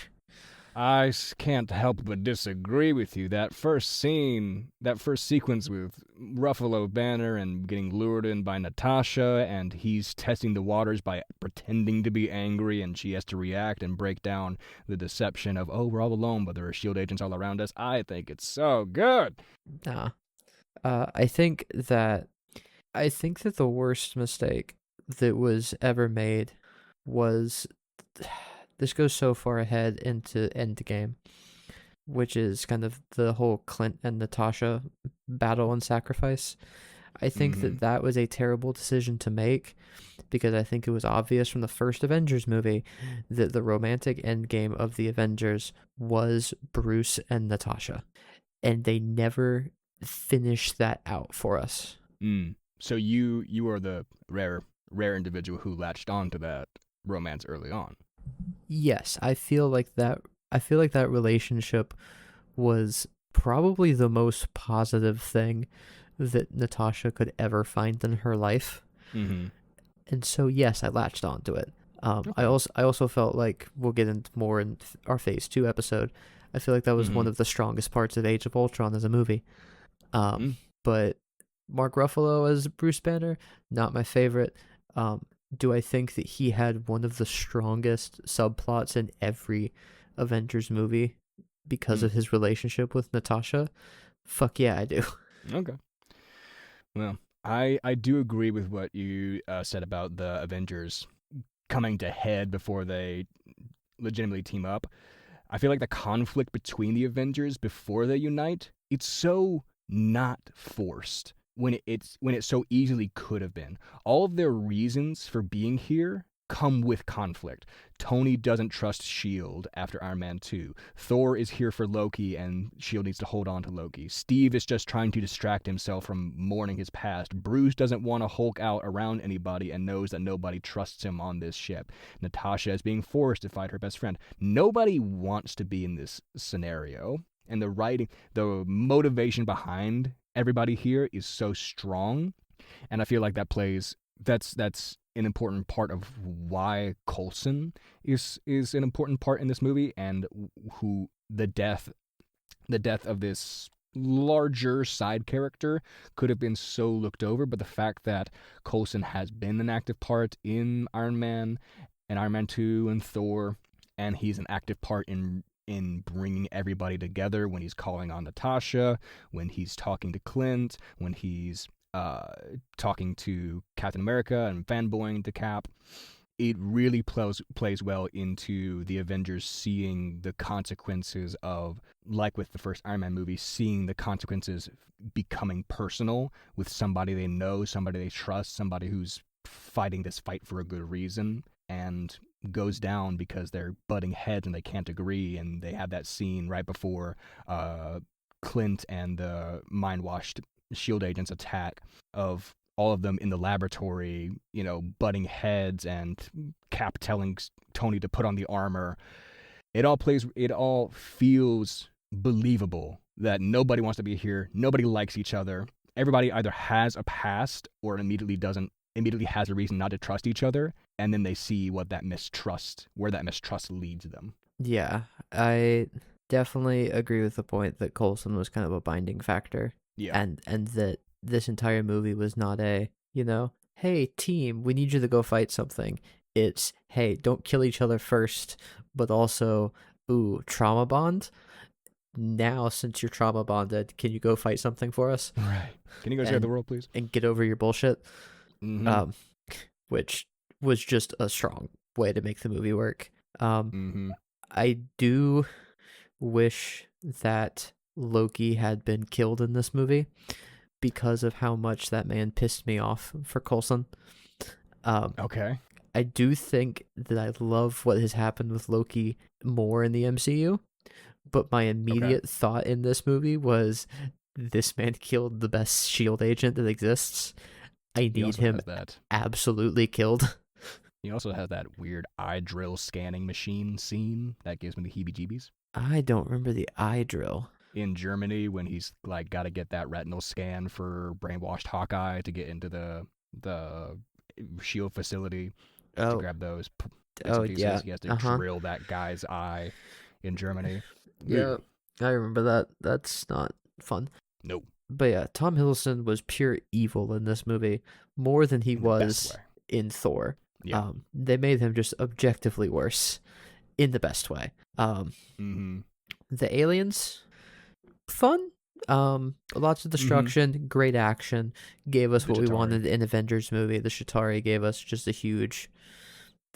I can't help but disagree with you. That first sequence with Ruffalo Banner and getting lured in by Natasha, and he's testing the waters by pretending to be angry, and she has to react and break down the deception of, oh, we're all alone, but there are S.H.I.E.L.D. agents all around us. I think it's so good. Nah. I think that the worst mistake that was ever made was... This goes so far ahead into Endgame, which is kind of the whole Clint and Natasha battle and sacrifice. I think that was a terrible decision to make, because I think it was obvious from the first Avengers movie that the romantic endgame of the Avengers was Bruce and Natasha, and they never finished that out for us. So you are the rare individual who latched on to that romance early on. Yes, I feel like that relationship was probably the most positive thing that Natasha could ever find in her life. And so, yes, I latched onto it. Okay. I also felt like, we'll get into more in our Phase 2 episode, I feel like that was one of the strongest parts of Age of Ultron as a movie. But Mark Ruffalo as Bruce Banner, not my favorite. Do I think that he had one of the strongest subplots in every Avengers movie because of his relationship with Natasha? Fuck yeah, I do. Okay. Well, I do agree with what you said about the Avengers coming to head before they legitimately team up. I feel like the conflict between the Avengers before they unite, it's so not forced when it so easily could have been. All of their reasons for being here come with conflict. Tony doesn't trust S.H.I.E.L.D. after Iron Man 2. Thor is here for Loki, and S.H.I.E.L.D. needs to hold on to Loki. Steve is just trying to distract himself from mourning his past. Bruce doesn't want to Hulk out around anybody and knows that nobody trusts him on this ship. Natasha is being forced to fight her best friend. Nobody wants to be in this scenario, and the motivation behind everybody here is so strong, and I feel like that's an important part of why Coulson is an important part in this movie, and who the death of this larger side character could have been so looked over, but the fact that Coulson has been an active part in Iron Man and Iron Man 2 and Thor, and he's an active part in bringing everybody together when he's calling on Natasha, when he's talking to Clint, when he's talking to Captain America and fanboying to Cap. It really plays well into the Avengers seeing the consequences of, like with the first Iron Man movie, seeing the consequences becoming personal with somebody they know, somebody they trust, somebody who's fighting this fight for a good reason, and goes down because they're butting heads and they can't agree. And they have that scene right before Clint and the mind-washed S.H.I.E.L.D. agents attack, of all of them in the laboratory, butting heads, and Cap telling Tony to put on the armor. It all feels believable that nobody wants to be here, nobody likes each other. Everybody either has a past or immediately has a reason not to trust each other, and then they see where that mistrust leads them. Yeah, I definitely agree with the point that Coulson was kind of a binding factor. Yeah. And that this entire movie was not a, hey, team, we need you to go fight something. It's, hey, don't kill each other first, but also, trauma bond. Now, since you're trauma bonded, can you go fight something for us? Right. Can you go save the world, please? And get over your bullshit. Mm-hmm. Which was just a strong way to make the movie work. Mm-hmm. I do wish that Loki had been killed in this movie because of how much that man pissed me off for Coulson. Okay. I do think that I love what has happened with Loki more in the MCU, but my immediate thought in this movie was, this man killed the best S.H.I.E.L.D. agent that exists. I need him absolutely killed. He also has that weird eye drill scanning machine scene that gives me the heebie-jeebies. I don't remember the eye drill. In Germany, when he's like got to get that retinal scan for brainwashed Hawkeye to get into the S.H.I.E.L.D. facility to grab those pieces. Yeah. He has to drill that guy's eye in Germany. Yeah, I remember that. That's not fun. Nope. But yeah, Tom Hiddleston was pure evil in this movie, more than he was in Thor. Yeah. They made him just objectively worse in the best way. Mm-hmm. The aliens, fun. Lots of destruction, great action, gave us what we wanted in Avengers movie. The Chitauri gave us just a huge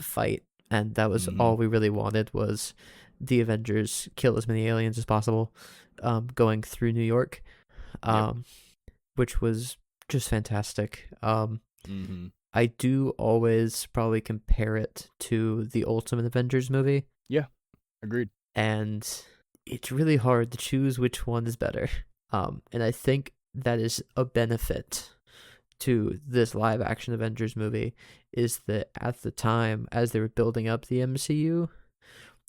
fight, and that was all we really wanted, was the Avengers kill as many aliens as possible, going through New York, which was just fantastic. I do always probably compare it to the Ultimate Avengers movie. Yeah, agreed. And it's really hard to choose which one is better. And I think that is a benefit to this live action Avengers movie, is that at the time, as they were building up the MCU,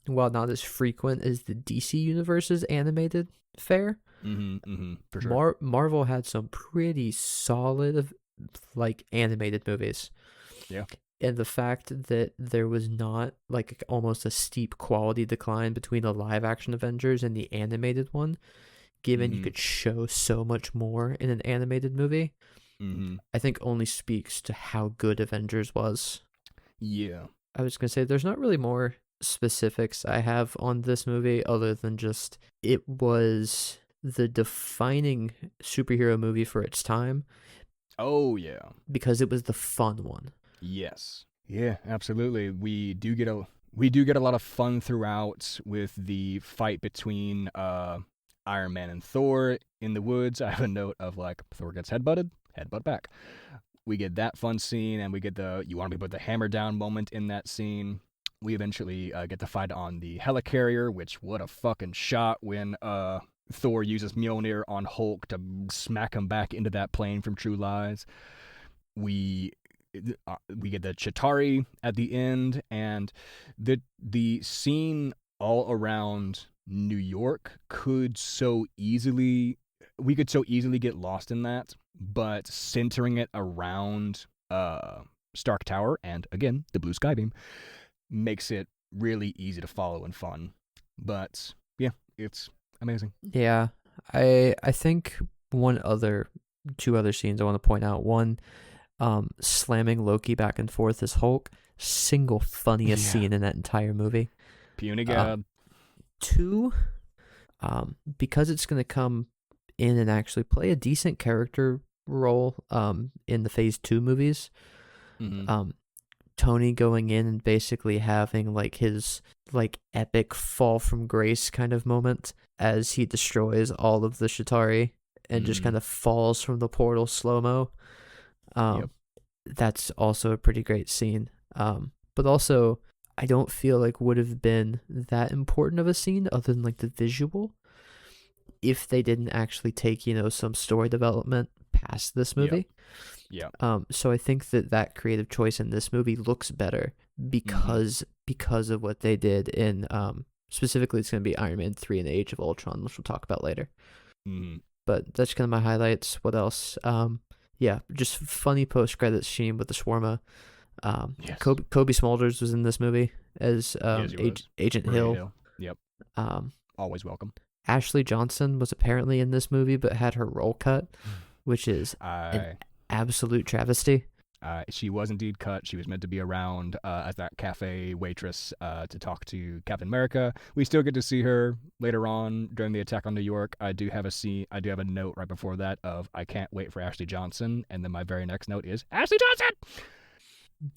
while not as frequent as the DC Universe's animated fare, for sure. Marvel had some pretty solid animated movies. Yeah. And the fact that there was not almost a steep quality decline between the live action Avengers and the animated one given you could show so much more in an animated movie, I think only speaks to how good Avengers was. Yeah. I was going to say, there's not really more specifics I have on this movie other than just it was the defining superhero movie for its time. Oh, yeah. Because it was the fun one. Yes. Yeah, absolutely. We do get a lot of fun throughout with the fight between Iron Man and Thor in the woods. I have a note of like Thor gets headbutted, headbutt back. We get that fun scene, and we get the you want me to put the hammer down moment in that scene. We eventually get to fight on the helicarrier, which what a fucking shot when Thor uses Mjolnir on Hulk to smack him back into that plane from True Lies. We get the Chitauri at the end, and the scene all around New York we could so easily get lost in that, but centering it around Stark Tower and again the blue sky beam makes it really easy to follow and fun. But yeah, it's amazing. Yeah, I think two other scenes I want to point out. One, slamming Loki back and forth as Hulk, single funniest scene in that entire movie. Puny God. Two, because it's going to come in and actually play a decent character role in the Phase 2 movies. Tony going in and basically having like his like epic fall from grace kind of moment as he destroys all of the Chitauri and just kind of falls from the portal slow-mo. That's also a pretty great scene. But also, I don't feel like would have been that important of a scene other than like the visual if they didn't actually take, some story development past this movie. Yeah. So I think that creative choice in this movie looks better because of what they did in specifically it's going to be Iron Man 3 and the Age of Ultron, which we'll talk about later. But that's kind of my highlights. What else? Just funny post-credits scene with the shawarma. Kobe Smulders was in this movie as Agent Hill. Yep. Always welcome. Ashley Johnson was apparently in this movie but had her role cut, which is an absolute travesty. She was indeed cut. She was meant to be around as that cafe waitress to talk to Captain America. We still get to see her later on during the attack on New York. I do have a note right before that of I can't wait for Ashley Johnson, and then my very next note is Ashley Johnson.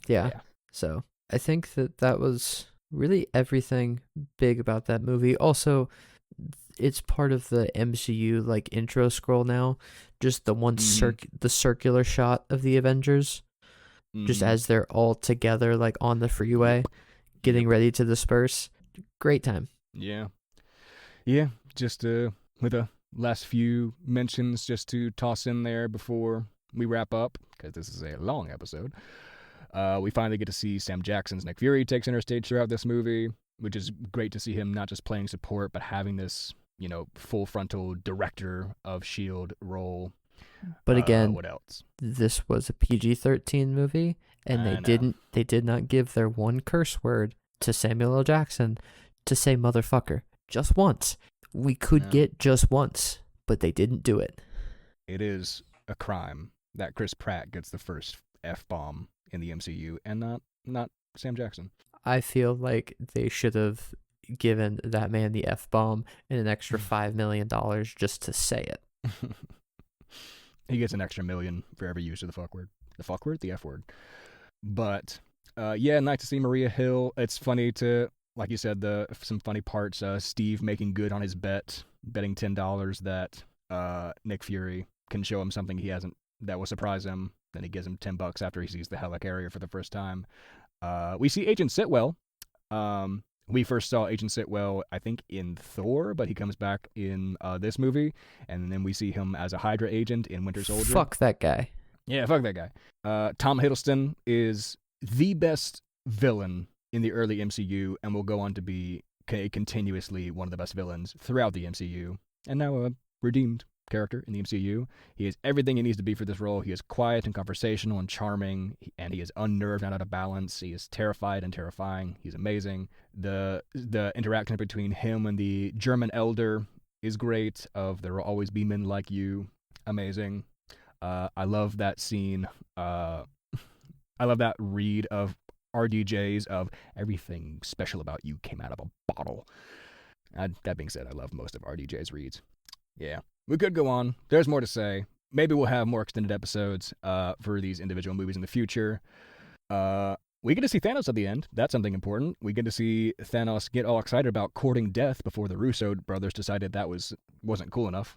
Yeah. So I think that was really everything big about that movie. Also, it's part of the MCU like intro scroll now. Just the one the circular shot of the Avengers, just as they're all together like on the freeway, getting ready to disperse. Great time. Yeah. Just with the last few mentions, just to toss in there before we wrap up, because this is a long episode. We finally get to see Sam Jackson's Nick Fury take center stage throughout this movie, which is great to see him not just playing support, but having this, full frontal director of S.H.I.E.L.D. role. But again, what else? This was a PG-13 movie, and they did not give their one curse word to Samuel L. Jackson to say motherfucker just once. We could get just once, but they didn't do it. It is a crime that Chris Pratt gets the first F-bomb in the MCU and not Sam Jackson. I feel like they should have given that man the F-bomb and an extra $5 million just to say it. He gets an extra $1 million for every use of the fuck word. The fuck word? The F word. But, nice to see Maria Hill. It's funny to, like you said, some funny parts. Steve making good on his betting $10 that Nick Fury can show him something he hasn't, that will surprise him. Then he gives him $10 after he sees the helicarrier for the first time. We see Agent Sitwell. We first saw Agent Sitwell, I think, in Thor, but he comes back in this movie, and then we see him as a Hydra agent in Winter Soldier. Fuck that guy. Yeah, fuck that guy. Tom Hiddleston is the best villain in the early MCU, and will go on to be continuously one of the best villains throughout the MCU, and now a redeemed character in the MCU. He is everything he needs to be for this role. He is quiet and conversational and charming, and he is unnerved and out of balance. He is terrified and terrifying. He's amazing. The interaction between him and the German elder is great. Of There Will Always Be Men Like You, amazing. I love that scene. I love that read of RDJ's of everything special about you came out of a bottle. That being said, I love most of RDJ's reads. Yeah, we could go on. There's more to say. Maybe we'll have more extended episodes for these individual movies in the future. We get to see Thanos at the end. That's something important. We get to see Thanos get all excited about courting death before the Russo brothers decided that wasn't cool enough.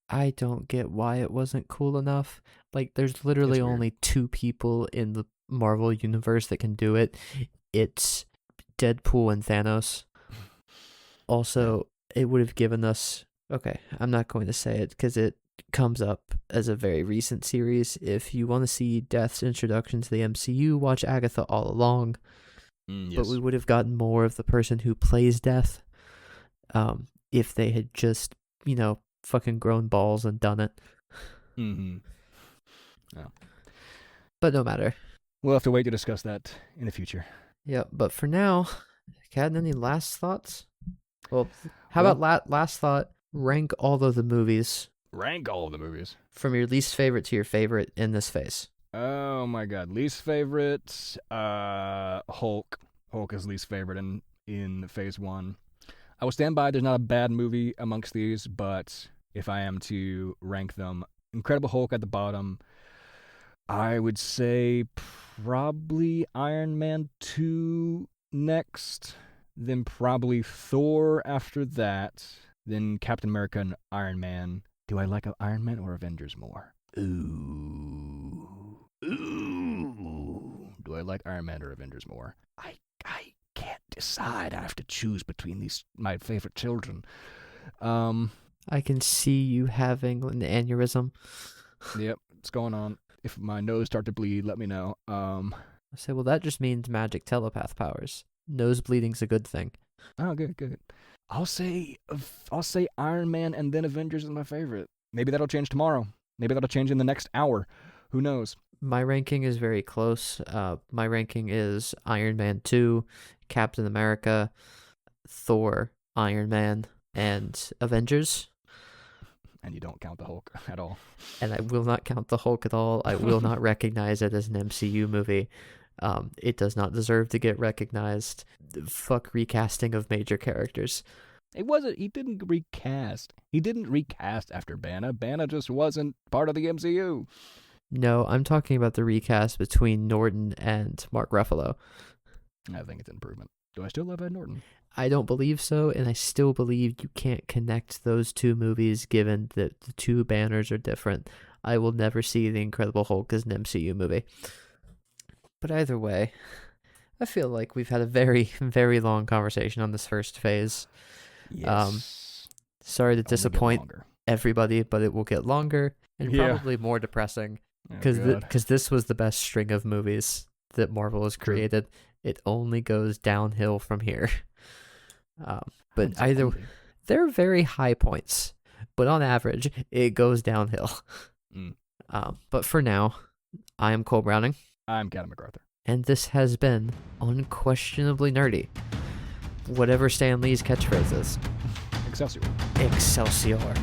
I don't get why it wasn't cool enough. Like, there's literally only 2 people in the Marvel universe that can do it. It's Deadpool and Thanos. Also, it would have given us... Okay, I'm not going to say it because it comes up as a very recent series. If you want to see Death's introduction to the MCU, watch Agatha All Along. Yes. But we would have gotten more of the person who plays Death if they had just, fucking grown balls and done it. Mm-hmm. Yeah. But no matter. We'll have to wait to discuss that in the future. Yeah, but for now, Kat, any last thoughts? Well, how about last thought? Rank all of the movies. Rank all of the movies. From your least favorite to your favorite in this phase. Oh my god. Least favorite, Hulk. Hulk is least favorite in phase 1. I will stand by there's not a bad movie amongst these, but if I am to rank them, Incredible Hulk at the bottom. I would say probably Iron Man 2 next, then probably Thor after that, then Captain America and Iron Man. Do I like Iron Man or Avengers more? Ooh. Do I like Iron Man or Avengers more? I can't decide. I have to choose between my favorite children. I can see you having an aneurysm. Yep, it's going on. If my nose starts to bleed, let me know. I say, well, that just means magic telepath powers. Nose bleeding's a good thing. Oh, good. I'll say Iron Man and then Avengers is my favorite. Maybe that'll change tomorrow. Maybe that'll change in the next hour. Who knows? My ranking is very close. My ranking is Iron Man 2, Captain America, Thor, Iron Man, and Avengers. And you don't count the Hulk at all. And I will not count the Hulk at all. I will not recognize it as an MCU movie. It does not deserve to get recognized. Fuck recasting of major characters. He didn't recast. He didn't recast after Banner. Banner just wasn't part of the MCU. No, I'm talking about the recast between Norton and Mark Ruffalo. I think it's an improvement. Do I still love Ed Norton? I don't believe so, and I still believe you can't connect those 2 movies given that the 2 banners are different. I will never see The Incredible Hulk as an MCU movie. But either way, I feel like we've had a very, very long conversation on this first phase. Yes. Sorry to disappoint everybody, but it will get longer and probably more depressing because this was the best string of movies that Marvel has created. True. It only goes downhill from here. But they're very high points, but on average, it goes downhill. But for now, I am Cole Browning. I'm Gavin MacArthur. And this has been Unquestionably Nerdy. Whatever Stan Lee's catchphrase is. Excelsior. Excelsior.